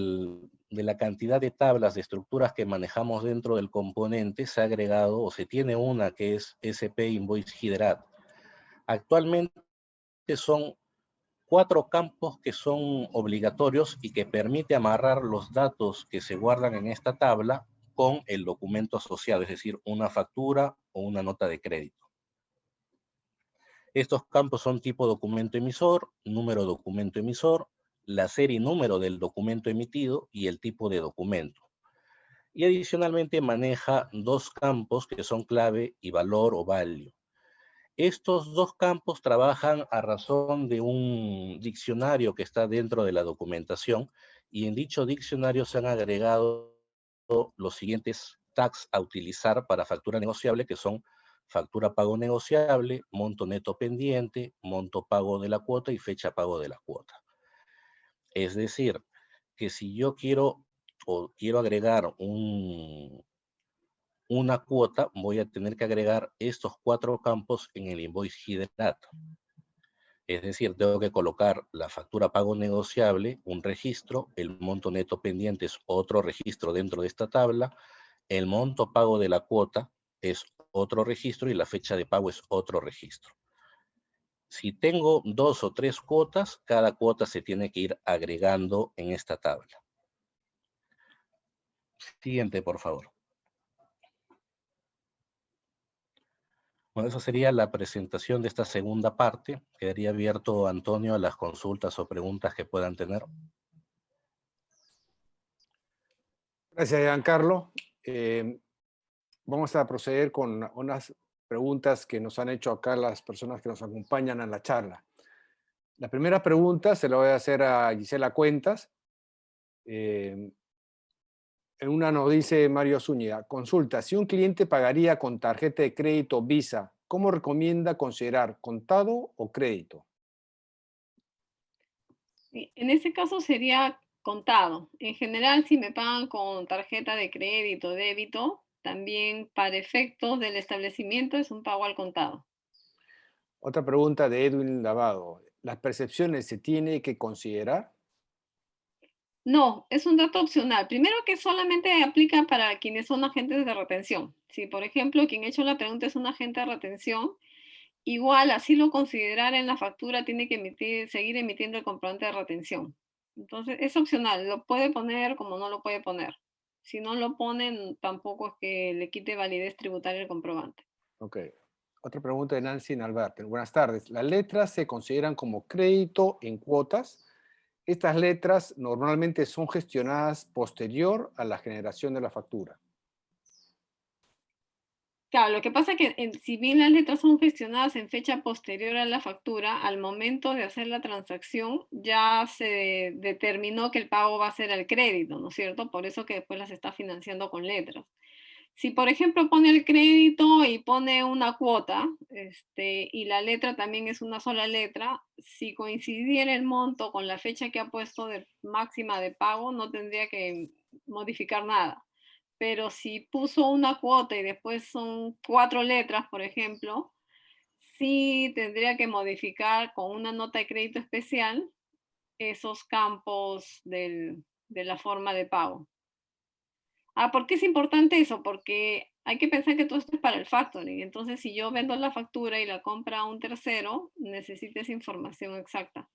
la cantidad de tablas de estructuras que manejamos dentro del componente, se ha agregado o se tiene una que es SP Invoice Hidrat. Actualmente son 4 campos que son obligatorios y que permite amarrar los datos que se guardan en esta tabla con el documento asociado, es decir, una factura o una nota de crédito. Estos campos son tipo documento emisor, número documento emisor, la serie y número del documento emitido y el tipo de documento. Y adicionalmente maneja 2 campos que son clave y valor o value. Estos 2 campos trabajan a razón de un diccionario que está dentro de la documentación y en dicho diccionario se han agregado los siguientes tags a utilizar para factura negociable, que son factura pago negociable, monto neto pendiente, monto pago de la cuota y fecha pago de la cuota. Es decir, que si yo quiero agregar una cuota, voy a tener que agregar estos 4 campos en el invoice Hidrat. Es decir, tengo que colocar la factura pago negociable, un registro, el monto neto pendiente es otro registro dentro de esta tabla, el monto pago de la cuota es otro registro y la fecha de pago es otro registro. Si tengo 2 o 3 cuotas, cada cuota se tiene que ir agregando en esta tabla. Siguiente, por favor. Bueno, esa sería la presentación de esta segunda parte. Quedaría abierto, Antonio, a las consultas o preguntas que puedan tener. Gracias, Giancarlo. Vamos a proceder con unas preguntas que nos han hecho acá las personas que nos acompañan a la charla. La primera pregunta se la voy a hacer a Gisela Cuentas. En una nos dice Mario Zúñiga, consulta, si un cliente pagaría con tarjeta de crédito Visa, ¿cómo recomienda considerar contado o crédito? En ese caso sería contado. En general, si me pagan con tarjeta de crédito, débito, también para efectos del establecimiento es un pago al contado. Otra pregunta de Edwin Lavado. ¿Las percepciones se tiene que considerar? No, es un dato opcional. Primero que solamente aplica para quienes son agentes de retención. Si, por ejemplo, quien ha hecho la pregunta es un agente de retención, igual así lo considerara en la factura, tiene que seguir emitiendo el comprobante de retención. Entonces, es opcional. Lo puede poner como no lo puede poner. Si no lo ponen, tampoco es que le quite validez tributaria el comprobante. Ok. Otra pregunta de Nancy Nalbarte. Buenas tardes. ¿Las letras se consideran como crédito en cuotas? Estas letras normalmente son gestionadas posterior a la generación de la factura. Claro, lo que pasa es que si bien las letras son gestionadas en fecha posterior a la factura, al momento de hacer la transacción ya se determinó que el pago va a ser al crédito, ¿no es cierto? Por eso que después las está financiando con letras. Si, por ejemplo, pone el crédito y pone una cuota, y la letra también es una sola letra, si coincidiera el monto con la fecha que ha puesto de máxima de pago, no tendría que modificar nada. Pero si puso una cuota y después son 4 letras, por ejemplo, sí tendría que modificar con una nota de crédito especial esos campos de la forma de pago. ¿Por qué es importante eso? Porque hay que pensar que todo esto es para el factoring. Entonces, si yo vendo la factura y la compra a un tercero, necesito esa información exacta.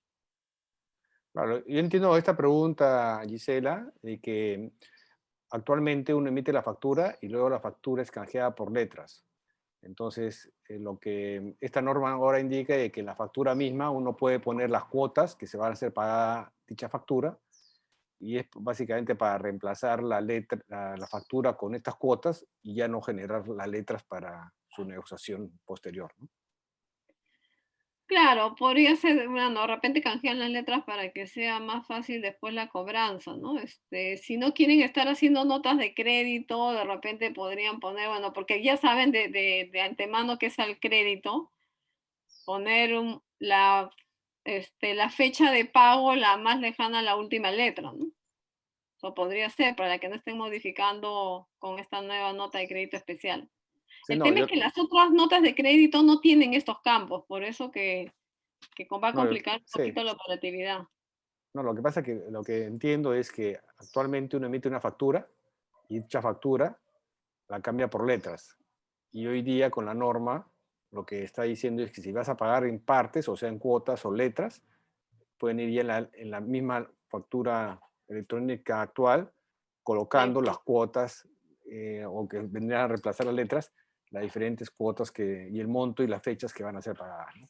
Claro, yo entiendo esta pregunta, Gisela, de que actualmente uno emite la factura y luego la factura es canjeada por letras. Entonces, lo que esta norma ahora indica es que en la factura misma uno puede poner las cuotas que se van a hacer pagada dicha factura, y es básicamente para reemplazar la factura con estas cuotas y ya no generar las letras para su negociación posterior, ¿no? Claro, podría ser, bueno, de repente canjean las letras para que sea más fácil después la cobranza, ¿no? Si no quieren estar haciendo notas de crédito, de repente podrían poner, bueno, porque ya saben de antemano que es al crédito, poner la fecha de pago la más lejana a la última letra, ¿no? Eso podría ser para que no estén modificando con esta nueva nota de crédito especial. Sí, El no, tema es que las otras notas de crédito no tienen estos campos, por eso que va a no, complicar un sí. poquito la operatividad. No, lo que pasa es que lo que entiendo es que actualmente uno emite una factura y dicha factura la cambia por letras. Y hoy día con la norma lo que está diciendo es que si vas a pagar en partes, o sea, en cuotas o letras, pueden ir ya en la misma factura electrónica actual, colocando las cuotas o que vendrían a reemplazar las letras, las diferentes cuotas y el monto y las fechas que van a ser pagadas, ¿no?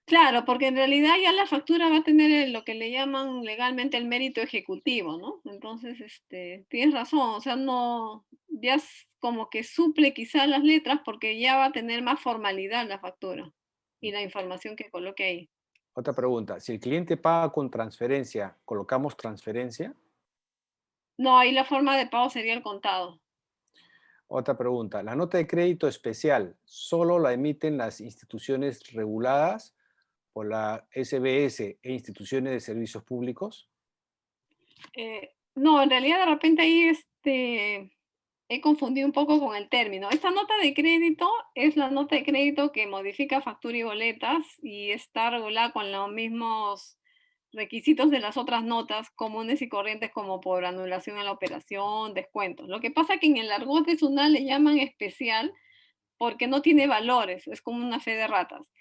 Claro, porque en realidad ya la factura va a tener lo que le llaman legalmente el mérito ejecutivo, ¿no? Entonces, tienes razón, o sea, no, ya es como que suple quizás las letras porque ya va a tener más formalidad la factura y la información que coloque ahí. Otra pregunta, si el cliente paga con transferencia, ¿colocamos transferencia? No, ahí la forma de pago sería el contado. Otra pregunta, ¿la nota de crédito especial solo la emiten las instituciones reguladas por la SBS e instituciones de servicios públicos? No, en realidad de repente ahí he confundido un poco con el término. Esta nota de crédito es la nota de crédito que modifica factura y boletas y está regulada con los mismos requisitos de las otras notas comunes y corrientes como por anulación a la operación, descuentos. Lo que pasa que en el argot de SUNAT le llaman especial porque no tiene valores, es como una fe de ratas.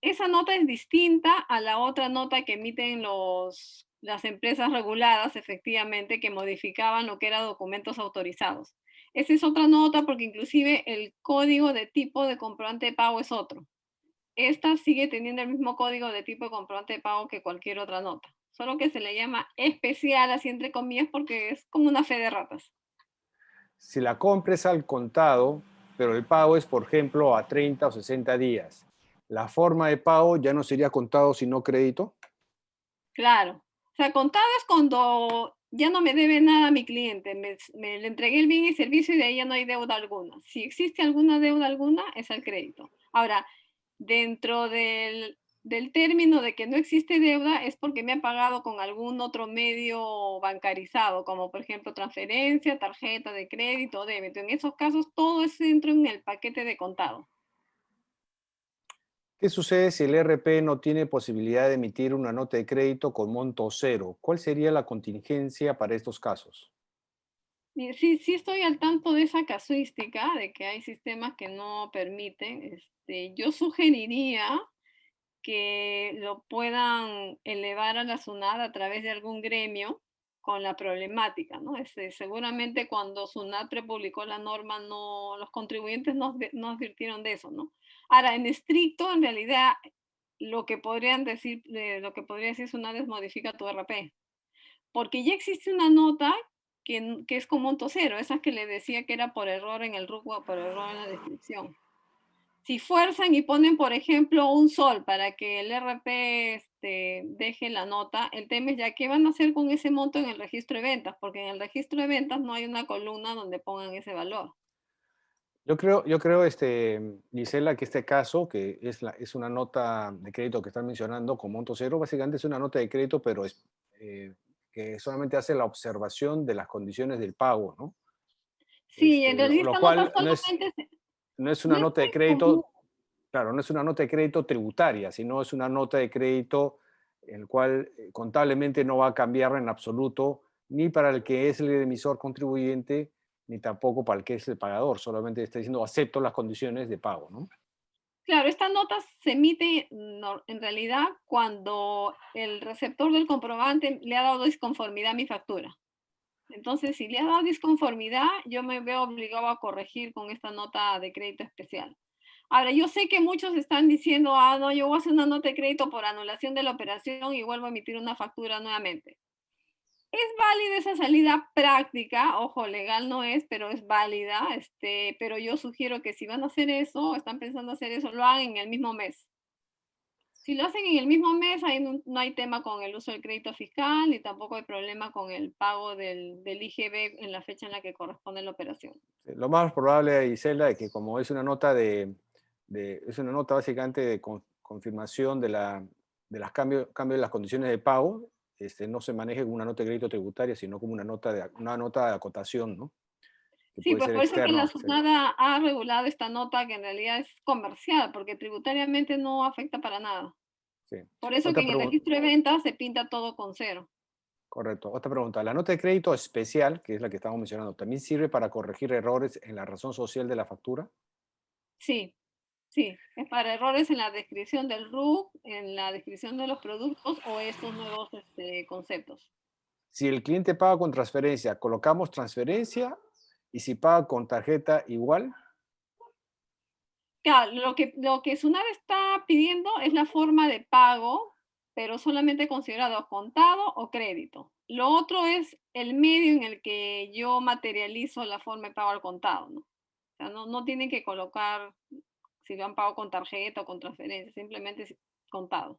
Esa nota es distinta a la otra nota que emiten las empresas reguladas, efectivamente, que modificaban lo que eran documentos autorizados. Esa es otra nota porque inclusive el código de tipo de comprobante de pago es otro. Esta sigue teniendo el mismo código de tipo de comprobante de pago que cualquier otra nota, solo que se le llama especial, así entre comillas, porque es como una fe de ratas. Si la compra es al contado, pero el pago es, por ejemplo, a 30 o 60 días, ¿la forma de pago ya no sería contado sino crédito? Claro. O sea, contado es cuando ya no me debe nada a mi cliente, me le entregué el bien y servicio y de ahí ya no hay deuda alguna. Si existe alguna deuda alguna, es al crédito. Ahora, dentro del término de que no existe deuda es porque me ha pagado con algún otro medio bancarizado, como por ejemplo transferencia, tarjeta de crédito, débito. En esos casos todo es dentro en el paquete de contado. ¿Qué sucede si el RP no tiene posibilidad de emitir una nota de crédito con monto cero? ¿Cuál sería la contingencia para estos casos? Y sí, sí estoy al tanto de esa casuística, de que hay sistemas que no permiten. Yo sugeriría que lo puedan elevar a la SUNAT a través de algún gremio con la problemática, ¿no? Seguramente cuando SUNAT prepublicó la norma, no, los contribuyentes no advirtieron de eso, ¿no? Ahora, en estricto, en realidad, lo que podría decir SUNAT es modifica tu RP, porque ya existe una nota que es con monto cero, esas que le decía que era por error en el RUC o por error en la descripción. Si fuerzan y ponen, por ejemplo, un sol para que el RP deje la nota, el tema es ya qué van a hacer con ese monto en el registro de ventas, porque en el registro de ventas no hay una columna donde pongan ese valor. Yo creo, Gisela, que este caso, que es una nota de crédito que están mencionando con monto cero, básicamente es una nota de crédito, pero eh, que solamente hace la observación de las condiciones del pago, ¿no? Sí, en realidad Lo esta nota cual solamente no es una no es nota de muy común. crédito, claro, no es una nota de crédito tributaria, sino es una nota de crédito el cual contablemente no va a cambiar en absoluto ni para el que es el emisor contribuyente, ni tampoco para el que es el pagador, solamente está diciendo acepto las condiciones de pago, ¿no? Claro, esta nota se emite en realidad cuando el receptor del comprobante le ha dado disconformidad a mi factura. Entonces, si le ha dado disconformidad, yo me veo obligado a corregir con esta nota de crédito especial. Ahora, yo sé que muchos están diciendo, ah, no, yo voy a hacer una nota de crédito por anulación de la operación y vuelvo a emitir una factura nuevamente. Es válida esa salida práctica, ojo, legal no es, pero es válida, pero yo sugiero que si van a hacer eso, están pensando hacer eso, lo hagan en el mismo mes. Si lo hacen en el mismo mes, ahí no hay tema con el uso del crédito fiscal, ni tampoco hay problema con el pago del IGB en la fecha en la que corresponde la operación. Lo más probable, Isela, es que como es una nota es una nota básicamente de confirmación de las cambios de las condiciones de pago, no se maneje como una nota de crédito tributaria, sino como una nota de acotación, ¿no? Que Sí, puede pues ser por eso es que externo. la SUNAT ha regulado esta nota que en realidad es comercial, porque tributariamente no afecta para nada. Sí. Por eso que Otra en el pregunta, registro de ventas se pinta todo con cero. correcto. Otra pregunta. La nota de crédito especial, que es la que estamos mencionando, ¿también sirve para corregir errores en la razón social de la factura? Sí, sí, es para errores en la descripción del RUC, en la descripción de los productos o estos nuevos conceptos. Si el cliente paga con transferencia, colocamos transferencia, y si paga con tarjeta igual. Claro, lo que SUNAT está pidiendo es la forma de pago, pero solamente considerado contado o crédito. Lo otro es el medio en el que yo materializo la forma de pago al contado, ¿no? O sea, no tienen que colocar si lo han pagado con tarjeta o con transferencia, simplemente es contado.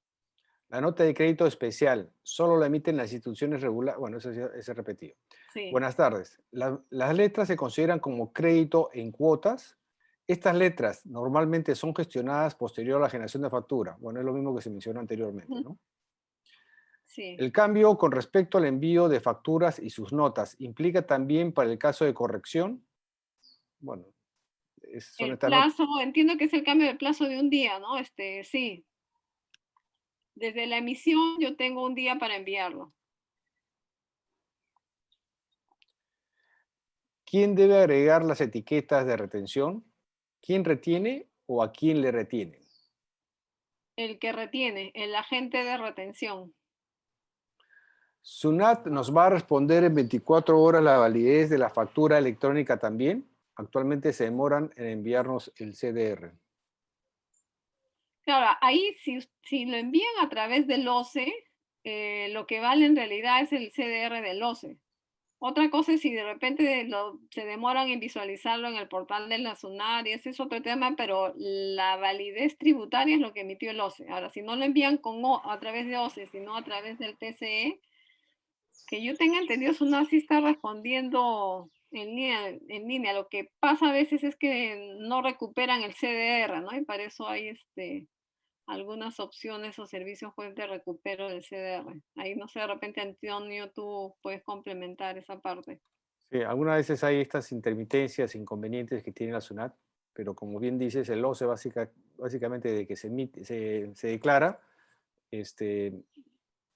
La nota de crédito especial solo la emiten las instituciones reguladas. Bueno, eso ya es repetido. Sí. Buenas tardes. Las letras se consideran como crédito en cuotas. Estas letras normalmente son gestionadas posterior a la generación de factura. Bueno, es lo mismo que se mencionó anteriormente, Ujú. ¿no? Sí. El cambio con respecto al envío de facturas y sus notas implica también para el caso de corrección. Bueno, son El estas notas. plazo, entiendo que es el cambio de plazo de un día, ¿no? Sí. Desde la emisión yo tengo un día para enviarlo. ¿Quién debe agregar las etiquetas de retención? ¿Quién retiene o a quién le retiene? El que retiene, el agente de retención. SUNAT nos va a responder en 24 horas la validez de la factura electrónica también. Actualmente se demoran en enviarnos el CDR. Claro, ahí si lo envían a través del OCE, lo que vale en realidad es el CDR del OCE. Otra cosa es si de repente se demoran en visualizarlo en el portal de la SUNAT, y ese es otro tema, pero la validez tributaria es lo que emitió el OCE. Ahora, si no lo envían a través de OCE, sino a través del TCE, que yo tenga entendido, SUNAT sí está respondiendo en línea. Lo que pasa a veces es que no recuperan el CDR, ¿no? Y para eso hay algunas opciones o servicios web de recupero del CDR. Ahí no sé, de repente, Antonio, tú puedes complementar esa parte. Sí, algunas veces hay estas intermitencias, inconvenientes que tiene la SUNAT, pero como bien dices, el OCE básicamente de que se declara, este,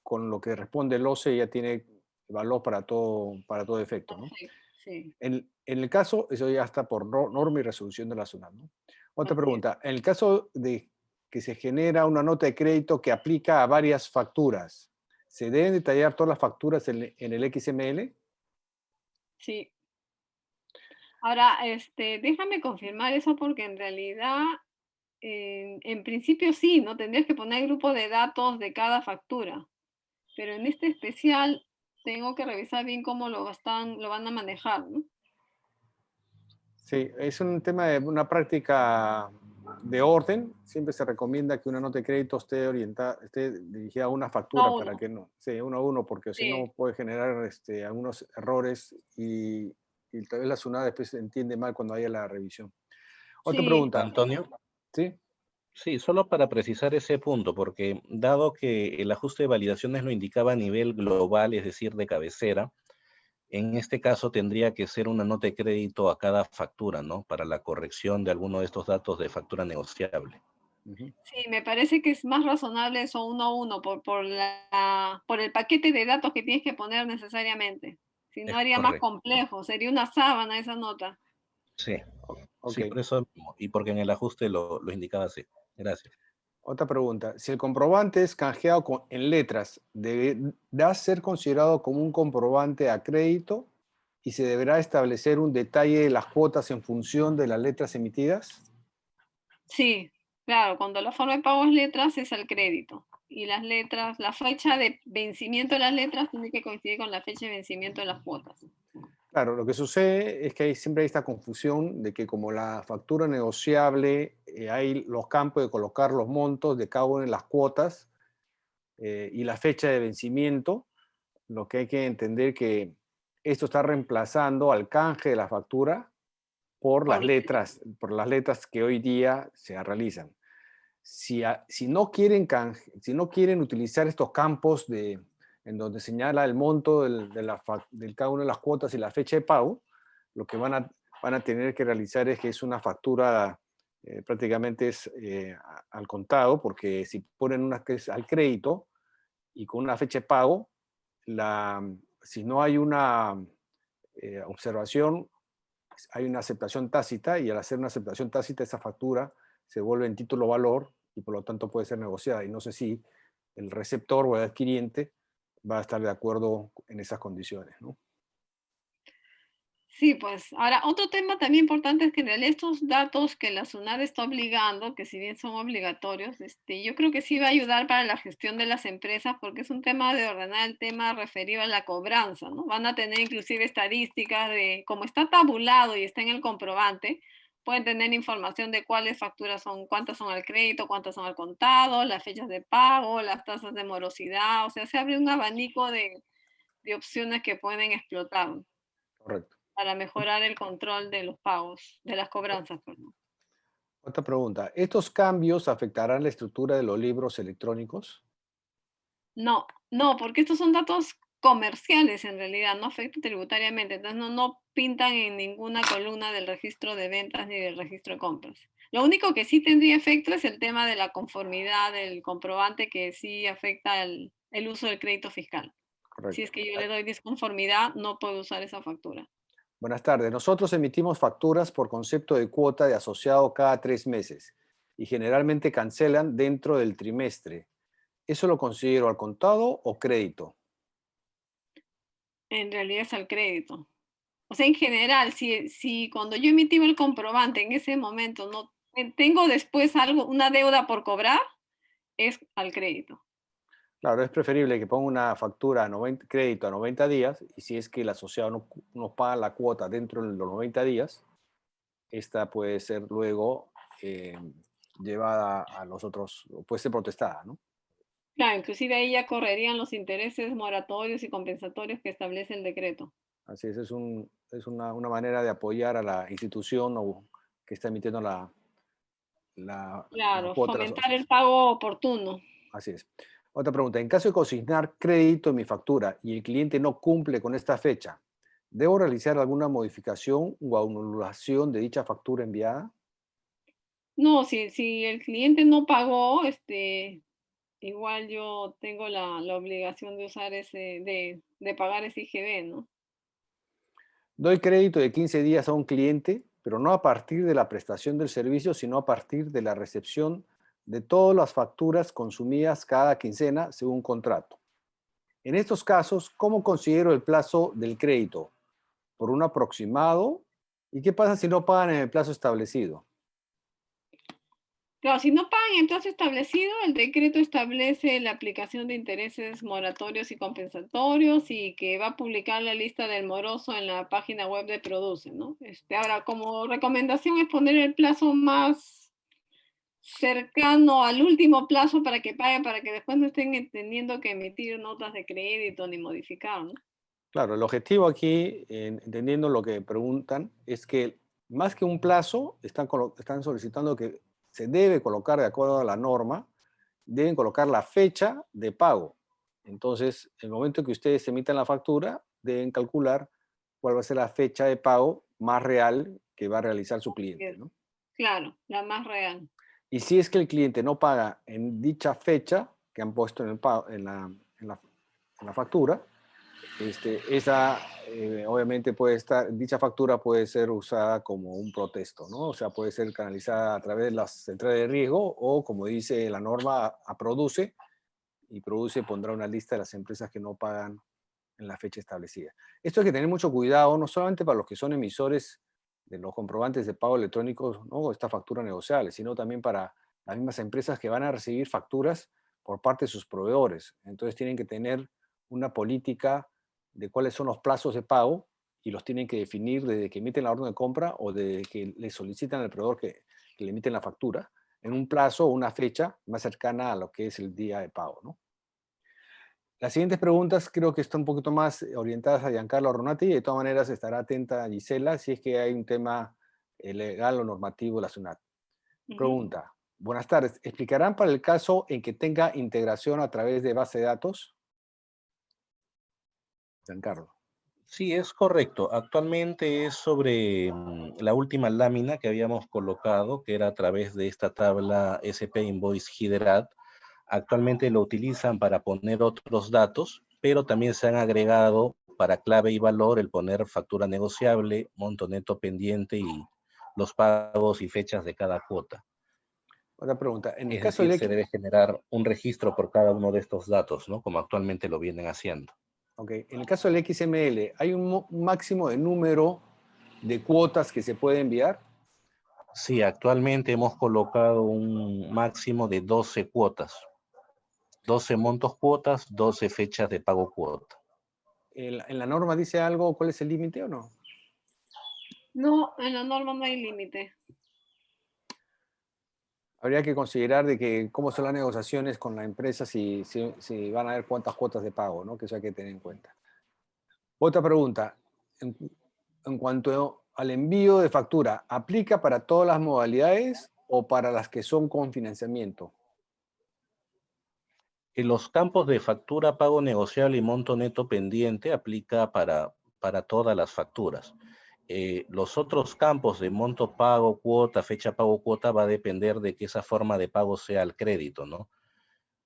con lo que responde el OCE ya tiene valor para todo efecto, ¿no? Perfecto, sí, En el caso, eso ya está por norma y resolución de la SUNAT, ¿no? Otra así es. pregunta, en el caso de que se genera una nota de crédito que aplica a varias facturas, ¿se deben detallar todas las facturas en el XML? Sí. Ahora, déjame confirmar eso porque en realidad, en principio sí, ¿no? Tendrías que poner el grupo de datos de cada factura, pero en este especial tengo que revisar bien cómo lo van a manejar, ¿no? Sí, es un tema de una práctica de orden. Siempre se recomienda que una nota de crédito esté dirigida a una No factura para uno. que no, sí, uno a uno, porque si Sí, no puede generar algunos errores y tal vez la SUNAT después entiende mal cuando haya la revisión. Otra sí, pregunta, Antonio, ¿sí? sí, solo para precisar ese punto, porque dado que el ajuste de validaciones lo indicaba a nivel global, es decir, de cabecera, en este caso tendría que ser una nota de crédito a cada factura, ¿no? Para la corrección de alguno de estos datos de factura negociable. Ujú. sí, me parece que es más razonable eso uno a uno por el paquete de datos que tienes que poner necesariamente. Si no, Es haría más correcto. complejo, sería una sábana esa nota. Sí, Ok. sí, por eso mismo, y porque en el ajuste lo indicaba así. Gracias. Otra pregunta. Si el comprobante es canjeado en letras, ¿deberá ser considerado como un comprobante a crédito y se deberá establecer un detalle de las cuotas en función de las letras emitidas. Sí, claro, cuando la forma de pago es letras es al crédito. Y las letras, la fecha de vencimiento de las letras tiene que coincidir con la fecha de vencimiento de las cuotas. Claro, lo que sucede es que siempre hay esta confusión de que como la factura negociable, hay los campos de colocar los montos de cada una de las cuotas y la fecha de vencimiento, lo que hay que entender que esto está reemplazando al canje de la factura Por por las letras que hoy día se realizan. Si no quieren si no quieren utilizar estos campos en donde señala el monto de cada una de las cuotas y la fecha de pago, lo que van a tener que realizar es que es una factura prácticamente es al contado, porque si ponen una que es al crédito y con una fecha de pago, si no hay una observación, hay una aceptación tácita y al hacer una aceptación tácita esa factura se vuelve en título valor y por lo tanto puede ser negociada. Y no sé si el receptor o el adquiriente va a estar de acuerdo en esas condiciones, ¿no? Sí, pues ahora otro tema también importante es que en realidad estos datos que la SUNAT está obligando, que si bien son obligatorios, yo creo que sí va a ayudar para la gestión de las empresas porque es un tema de ordenar el tema referido a la cobranza, ¿no? Van a tener inclusive estadísticas de, como está tabulado y está en el comprobante, pueden tener información de cuáles facturas son, cuántas son al crédito, cuántas son al contado, las fechas de pago, las tasas de morosidad, o sea, se abre un abanico de opciones que pueden explotar Correcto. para mejorar el control de los pagos, de las cobranzas, perdón. Otra pregunta. ¿Estos cambios afectarán la estructura de los libros electrónicos? No, no, porque estos son datos comerciales en realidad, no afectan tributariamente, entonces no pintan en ninguna columna del registro de ventas ni del registro de compras. Lo único que sí tendría efecto es el tema de la conformidad del comprobante que sí afecta el uso del crédito fiscal. Si Correcto. es que yo le doy disconformidad, no puedo usar esa factura. Buenas tardes. Nosotros emitimos facturas por concepto de cuota de asociado cada 3 meses y generalmente cancelan dentro del trimestre. ¿Eso lo considero al contado o crédito? En realidad es al crédito. O sea, en general, si cuando yo emití el comprobante en ese momento no tengo después algo, una deuda por cobrar, es al crédito. Claro, es preferible que ponga una factura a 90, crédito a 90 días y si es que el asociado no paga la cuota dentro de los 90 días, esta puede ser luego llevada a los otros, puede ser protestada, ¿no? Claro, inclusive ahí ya correrían los intereses moratorios y compensatorios que establece el decreto. Así es una manera de apoyar a la institución que está emitiendo la Claro, cuota de la fomentar el asociación. pago oportuno. Así es. Otra pregunta. En caso de consignar crédito en mi factura y el cliente no cumple con esta fecha, ¿debo realizar alguna modificación o anulación de dicha factura enviada? No, si el cliente no pagó, igual yo tengo la obligación de usar de pagar ese IGB, ¿no? Doy crédito de 15 días a un cliente, pero no a partir de la prestación del servicio, sino a partir de la recepción de todas las facturas consumidas cada quincena según contrato. En estos casos, ¿cómo considero el plazo del crédito? ¿Por un aproximado? ¿Y qué pasa si no pagan en el plazo establecido? Claro, si no pagan en plazo establecido, el decreto establece la aplicación de intereses moratorios y compensatorios y que va a publicar la lista del moroso en la página web de Produce, ¿no? Ahora, como recomendación es poner el plazo más cercano al último plazo para que pague, para que después no estén teniendo que emitir notas de crédito ni modificar, ¿no? Claro, el objetivo aquí, entendiendo lo que preguntan, es que más que un plazo, están solicitando que se debe colocar de acuerdo a la norma, deben colocar la fecha de pago. Entonces, el momento que ustedes emitan la factura, deben calcular cuál va a ser la fecha de pago más real que va a realizar su cliente, ¿no? Claro, la más real. Y si es que el cliente no paga en dicha fecha que han puesto en la factura, esa obviamente dicha factura puede ser usada como un protesto, ¿no? O sea, puede ser canalizada a través de las centrales de riesgo o, como dice la norma, a Produce, y Produce pondrá una lista de las empresas que no pagan en la fecha establecida. Esto hay que tener mucho cuidado, no solamente para los que son emisores de los comprobantes de pago electrónicos, ¿no? O esta factura negociable, sino también para las mismas empresas que van a recibir facturas por parte de sus proveedores. Entonces tienen que tener una política de cuáles son los plazos de pago y los tienen que definir desde que emiten la orden de compra o desde que le solicitan al proveedor que le emiten la factura en un plazo o una fecha más cercana a lo que es el día de pago, ¿no? Las siguientes preguntas creo que están un poquito más orientadas a Giancarlo Ronati, y de todas maneras estará atenta Gisela si es que hay un tema legal o normativo de la SUNAT. Pregunta, buenas tardes, ¿explicarán para el caso en que tenga integración a través de base de datos? Giancarlo. Sí, es correcto. Actualmente es sobre la última lámina que habíamos colocado, que era a través de esta tabla SP Invoice HIDERAT. Actualmente lo utilizan para poner otros datos, pero también se han agregado para clave y valor el poner factura negociable, monto neto pendiente y los pagos y fechas de cada cuota. Otra pregunta, en el Es caso decir, del se debe generar un registro por cada uno de estos datos, ¿no? Como actualmente lo vienen haciendo. Okay. En el caso del XML, ¿hay un máximo de número de cuotas que se puede enviar? Sí, actualmente hemos colocado un máximo de 12 cuotas. 12 montos cuotas, 12 fechas de pago cuota. ¿En la norma dice algo cuál es el límite o no? No, en la norma no hay límite. Habría que considerar de que cómo son las negociaciones con la empresa si van a haber cuántas cuotas de pago, ¿no? Que eso hay que tener en cuenta. Otra pregunta, en, en cuanto al envío de factura, ¿aplica para todas las modalidades o para las que son con financiamiento? En los campos de factura, pago negociable y monto neto pendiente aplica para todas las facturas. Los otros campos de monto pago, cuota, fecha pago, cuota, va a depender de que esa forma de pago sea el crédito, ¿no?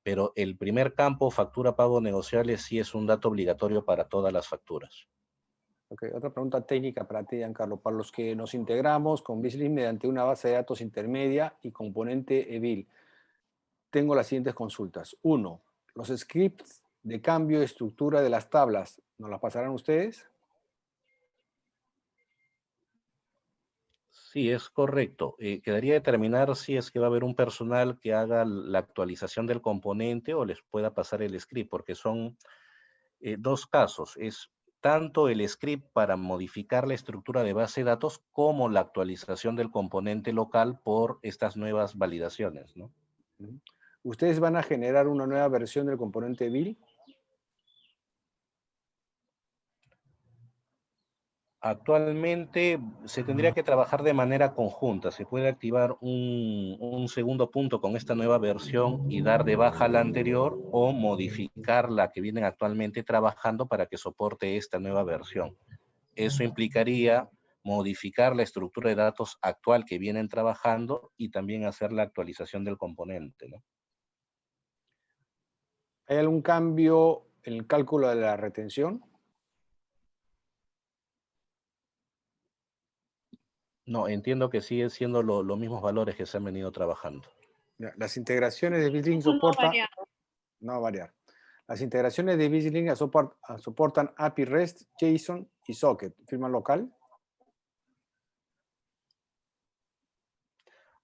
Pero el primer campo, factura, pago negociable, sí es un dato obligatorio para todas las facturas. Ok, otra pregunta técnica para ti, Giancarlo. Para los que nos integramos con BizLink mediante una base de datos intermedia y componente EBIL, tengo las siguientes consultas. Uno, los scripts de cambio de estructura de las tablas, ¿nos las pasarán ustedes? Sí, es correcto. Quedaría determinar si es que va a haber un personal que haga la actualización del componente o les pueda pasar el script, porque son dos casos. Es tanto el script para modificar la estructura de base de datos como la actualización del componente local por estas nuevas validaciones, ¿no? ¿Ustedes van a generar una nueva versión del componente EBIL? Actualmente se tendría que trabajar de manera conjunta. Se puede activar un segundo punto con esta nueva versión y dar de baja la anterior o modificar la que vienen actualmente trabajando para que soporte esta nueva versión. Eso implicaría modificar la estructura de datos actual que vienen trabajando y también hacer la actualización del componente, ¿no? ¿Hay algún cambio en el cálculo de la retención? No, entiendo que siguen siendo los mismos valores que se han venido trabajando. Ya, las integraciones de BizLink Eso no ha soportan, variado. no va a variar. Las integraciones de BizLink soportan API REST, JSON y Socket, firma local.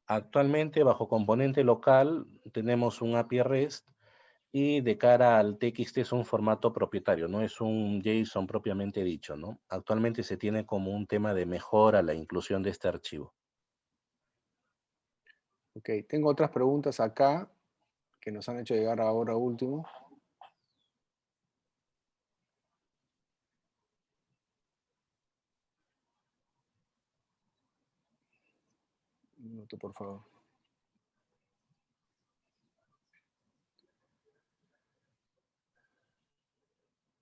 Actualmente, bajo componente local, tenemos un API REST y de cara al TXT es un formato propietario, no es un JSON propiamente dicho, ¿no? Actualmente se tiene como un tema de mejora la inclusión de este archivo. Ok, tengo otras preguntas acá que nos han hecho llegar ahora último. Un minuto, por favor.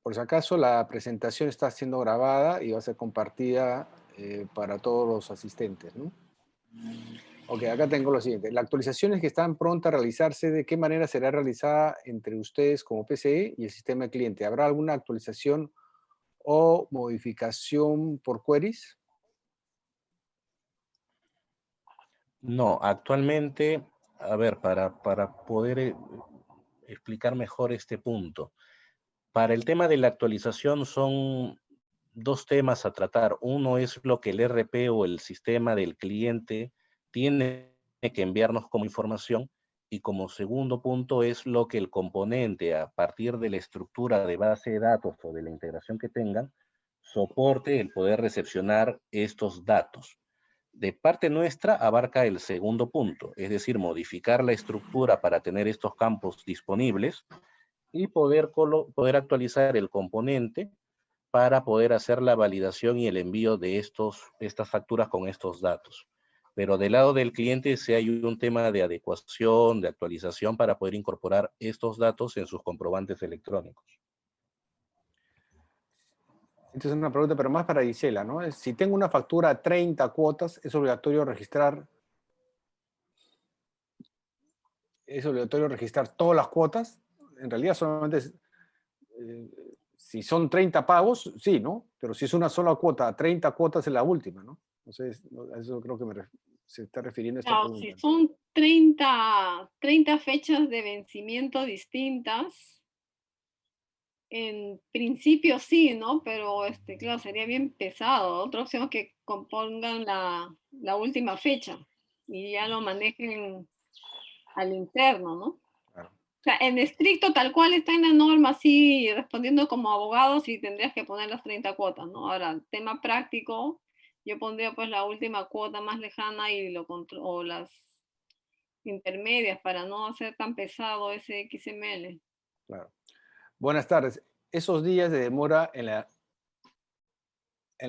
Por si acaso, la presentación está siendo grabada y va a ser compartida para todos los asistentes, ¿no? Ok, acá tengo lo siguiente. Las actualizaciones que están prontas a realizarse, ¿de qué manera será realizada entre ustedes como PCE y el sistema de cliente? ¿Habrá alguna actualización o modificación por queries? No, actualmente, a ver, para poder explicar mejor este punto, Para el tema de la actualización son dos temas a tratar. Uno es lo que el RP o el sistema del cliente tiene que enviarnos como información, y como segundo punto es lo que el componente, a partir de la estructura de base de datos o de la integración que tengan, soporte el poder recepcionar estos datos. De parte nuestra abarca el segundo punto, es decir, modificar la estructura para tener estos campos disponibles y poder actualizar el componente para poder hacer la validación y el envío de estas facturas con estos datos. Pero del lado del cliente sí hay un tema de adecuación, de actualización para poder incorporar estos datos en sus comprobantes electrónicos. Esta es una pregunta, pero más para Gisela, ¿no? Si tengo una factura a 30 cuotas, ¿es obligatorio registrar todas las cuotas? En realidad solamente eh, si son 30 pagos, sí, ¿no? Pero si es una sola cuota, 30 cuotas es la última, ¿no? Entonces, a eso creo que se está refiriendo esta Claro, si pregunta. son 30 fechas de vencimiento distintas, en principio sí, ¿no? Pero claro, sería bien pesado. Otra opción es que compongan la última fecha y ya lo manejen al interno, ¿no? Claro. O sea, en estricto, tal cual está en la norma, sí, respondiendo como abogado, sí tendrías que poner las 30 cuotas, ¿no? Ahora, tema práctico, yo pondría pues la última cuota más lejana y o las intermedias para no hacer tan pesado ese XML. Claro. Buenas tardes. Esos días de demora en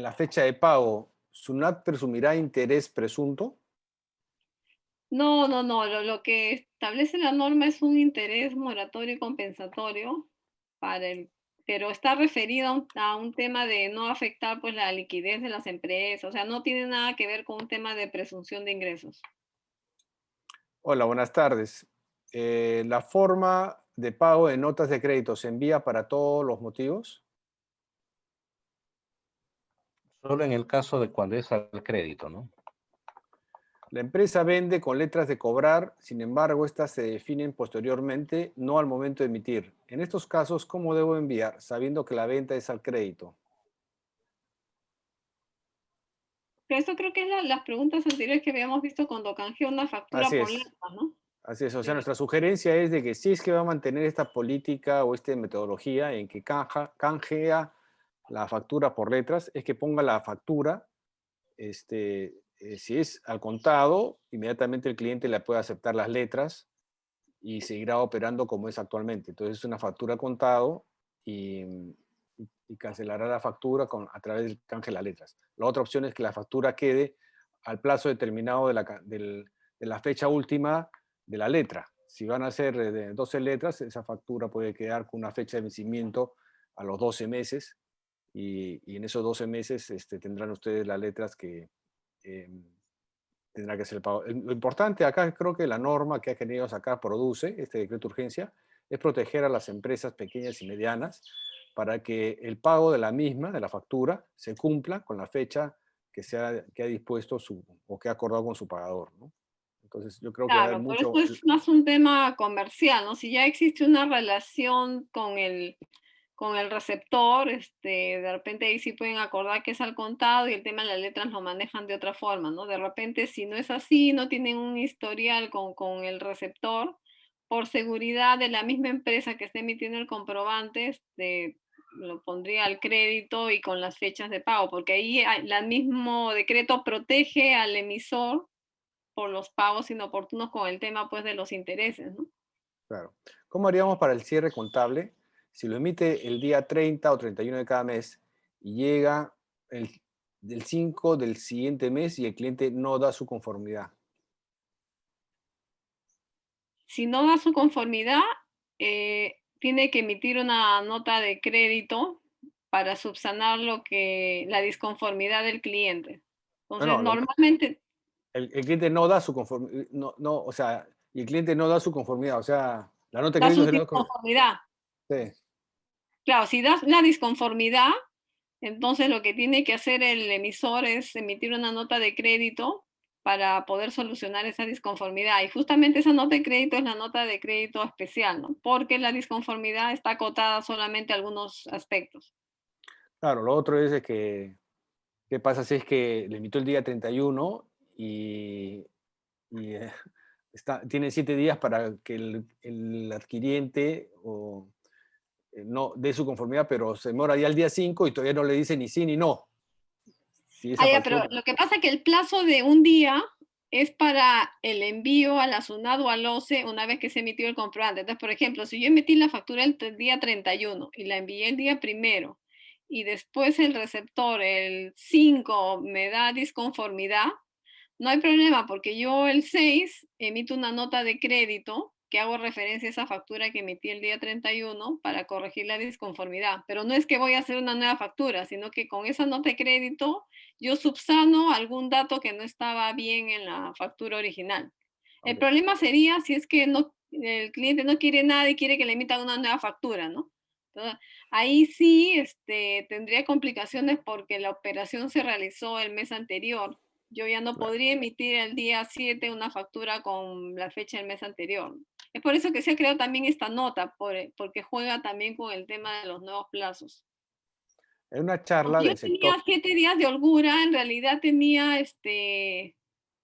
la fecha de pago, ¿SUNAT presumirá interés presunto? No, no, no. Lo que establece la norma es un interés moratorio y compensatorio para pero está referido a un tema de no afectar pues la liquidez de las empresas. O sea, no tiene nada que ver con un tema de presunción de ingresos. Hola, buenas tardes. ¿La forma de pago de notas de crédito se envía para todos los motivos? Solo en el caso de cuando es al crédito, ¿no? La empresa vende con letras de cobrar, sin embargo, estas se definen posteriormente, no al momento de emitir. En estos casos, ¿cómo debo enviar, sabiendo que la venta es al crédito? Pero esto creo que es las preguntas anteriores que habíamos visto cuando canjeó una factura Así por es, letras, ¿no? así es. O sea, Sí. nuestra sugerencia es de que si es que va a mantener esta política o esta metodología en que canjea la factura por letras, es que ponga la factura, si es al contado, inmediatamente el cliente le puede aceptar las letras y seguirá operando como es actualmente. Entonces es una factura contado y cancelará la factura a través del canje de las letras. La otra opción es que la factura quede al plazo determinado de la fecha última de la letra. Si van a ser de 12 letras, esa factura puede quedar con una fecha de vencimiento a los 12 meses y en esos 12 meses tendrán ustedes las letras que eh, tendrá que ser el pago. Lo importante acá, creo que la norma que ha querido sacar produce, este decreto de urgencia, es proteger a las empresas pequeñas y medianas para que el pago de la misma, de la factura, se cumpla con la fecha que ha dispuesto o que ha acordado con su pagador, ¿no? Entonces, yo creo que va a haber Claro, por eso mucho. es más un tema comercial, ¿no? Si ya existe una relación con el receptor, de repente ahí sí pueden acordar que es al contado y el tema de las letras lo manejan de otra forma, ¿no? De repente, si no es así, no tienen un historial con el receptor, por seguridad de la misma empresa que esté emitiendo el comprobante, lo pondría al crédito y con las fechas de pago, porque ahí el mismo decreto protege al emisor por los pagos inoportunos con el tema pues de los intereses, ¿no? Claro. ¿Cómo haríamos para el cierre contable si lo emite el día 30 o 31 de cada mes y llega el, del 5 del siguiente mes y el cliente no da su conformidad? Si no da su conformidad, tiene que emitir una nota de crédito para subsanar la disconformidad del cliente. No, Entonces, no, normalmente, el cliente no da su conformidad, o sea, y el cliente no da su conformidad, o sea, la nota de da crédito su se la. disconformidad. Sí, Claro, si das la disconformidad, entonces lo que tiene que hacer el emisor es emitir una nota de crédito para poder solucionar esa disconformidad. Y justamente esa nota de crédito es la nota de crédito especial, ¿no? Porque la disconformidad está acotada solamente a algunos aspectos. Claro, lo otro es de que, ¿qué pasa si es que le emitió el día 31 y tiene 7 días para que el adquiriente no dé su conformidad, pero se demora ya el día 5 y todavía no le dice ni sí ni no? Si esa Ah, ya, pero factura, lo que pasa es que el plazo de un día es para el envío a la SUNAT o al OCE una vez que se emitió el comprobante. Entonces, por ejemplo, si yo emití la factura el día 31 y la envié el día 1 y después el receptor el 5 me da disconformidad, no hay problema porque yo el 6 emito una nota de crédito que hago referencia a esa factura que emití el día 31 para corregir la disconformidad. Pero no es que voy a hacer una nueva factura, sino que con esa nota de crédito yo subsano algún dato que no estaba bien en la factura original. El ok, problema sería si es que no, el cliente no quiere nada y quiere que le emitan una nueva factura, ¿no? Entonces, ahí sí tendría complicaciones porque la operación se realizó el mes anterior. Yo ya no claro. podría emitir el día 7 una factura con la fecha del mes anterior. Es por eso que se ha creado también esta nota, porque juega también con el tema de los nuevos plazos. En una charla Aunque yo del sector, tenía 7 días de holgura, en realidad tenía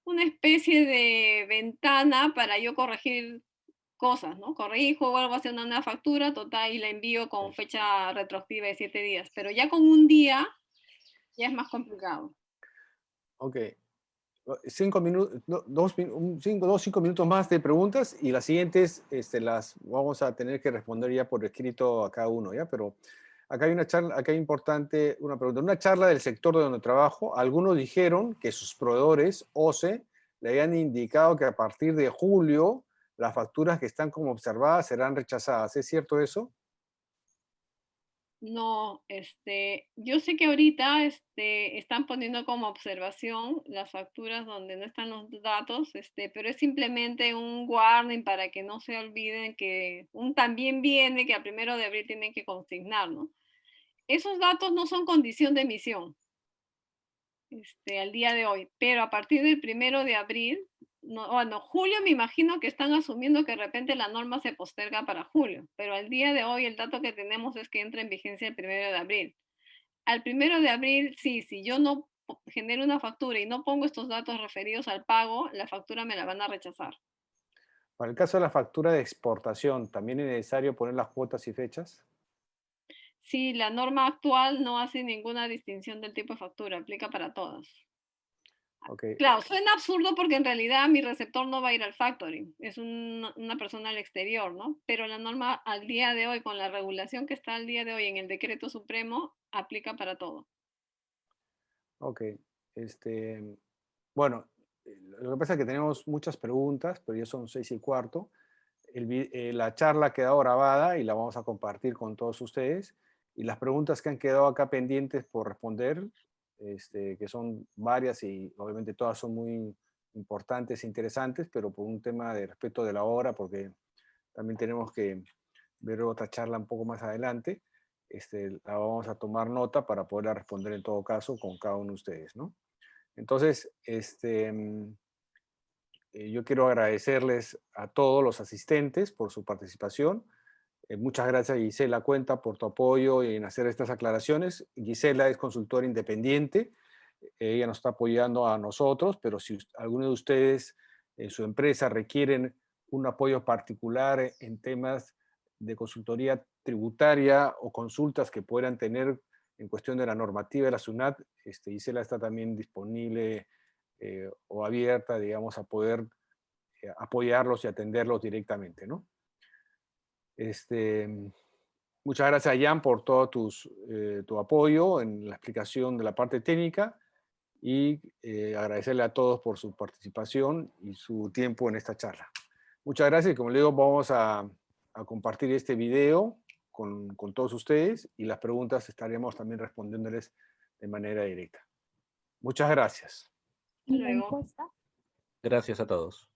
una especie de ventana para yo corregir cosas, ¿no? Corrijo, vuelvo a hacer una nueva factura, total, y la envío con fecha retroactiva de 7 días. Pero ya con un día ya es más complicado. ok, 5 minutos, 5 minutos más de preguntas y las siguientes las vamos a tener que responder ya por escrito a cada uno, ¿ya? Pero acá hay una charla, acá hay importante una pregunta. En una charla del sector de donde trabajo, algunos dijeron que sus proveedores, OCE, le habían indicado que a partir de julio las facturas que están como observadas serán rechazadas. ¿Es cierto eso? No, yo sé que ahorita están poniendo como observación las facturas donde no están los datos, pero es simplemente un warning para que no se olviden que también viene que al 1 de abril tienen que consignar, ¿no? Esos datos no son condición de emisión, al día de hoy, pero a partir del 1 de abril, no, bueno, julio me imagino que están asumiendo que de repente la norma se posterga para julio, pero al día de hoy el dato que tenemos es que entra en vigencia el 1 de abril. Al 1 de abril, sí, si yo no genero una factura y no pongo estos datos referidos al pago, la factura me la van a rechazar. Para el caso de la factura de exportación, ¿también es necesario poner las cuotas y fechas? Sí, la norma actual no hace ninguna distinción del tipo de factura, aplica para todas. Ok, Claro, suena absurdo porque en realidad mi receptor no va a ir al factoring, es una persona al exterior, ¿no? Pero la norma al día de hoy, con la regulación que está al día de hoy en el decreto supremo, aplica para todo. ok. Bueno, lo que pasa es que tenemos muchas preguntas, pero ya son 6:15. La charla ha quedado grabada y la vamos a compartir con todos ustedes. Y las preguntas que han quedado acá pendientes por responder, que son varias y obviamente todas son muy importantes e interesantes, pero por un tema de respeto de la hora, porque también tenemos que ver otra charla un poco más adelante, la vamos a tomar nota para poder responder en todo caso con cada uno de ustedes, ¿no? Entonces, yo quiero agradecerles a todos los asistentes por su participación. Muchas gracias, Gisela Cuenta, por tu apoyo en hacer estas aclaraciones. Gisela es consultora independiente. Ella nos está apoyando a nosotros, pero si alguno de ustedes en su empresa requieren un apoyo particular en temas de consultoría tributaria o consultas que puedan tener en cuestión de la normativa de la SUNAT, Gisela está también disponible o abierta, digamos, a poder apoyarlos y atenderlos directamente, ¿no? Muchas gracias, Jan, por todo tu apoyo en la explicación de la parte técnica y agradecerle a todos por su participación y su tiempo en esta charla. Muchas gracias y como le digo, vamos a compartir este video con todos ustedes y las preguntas estaremos también respondiéndoles de manera directa. Muchas gracias. Hasta luego. Gracias a todos.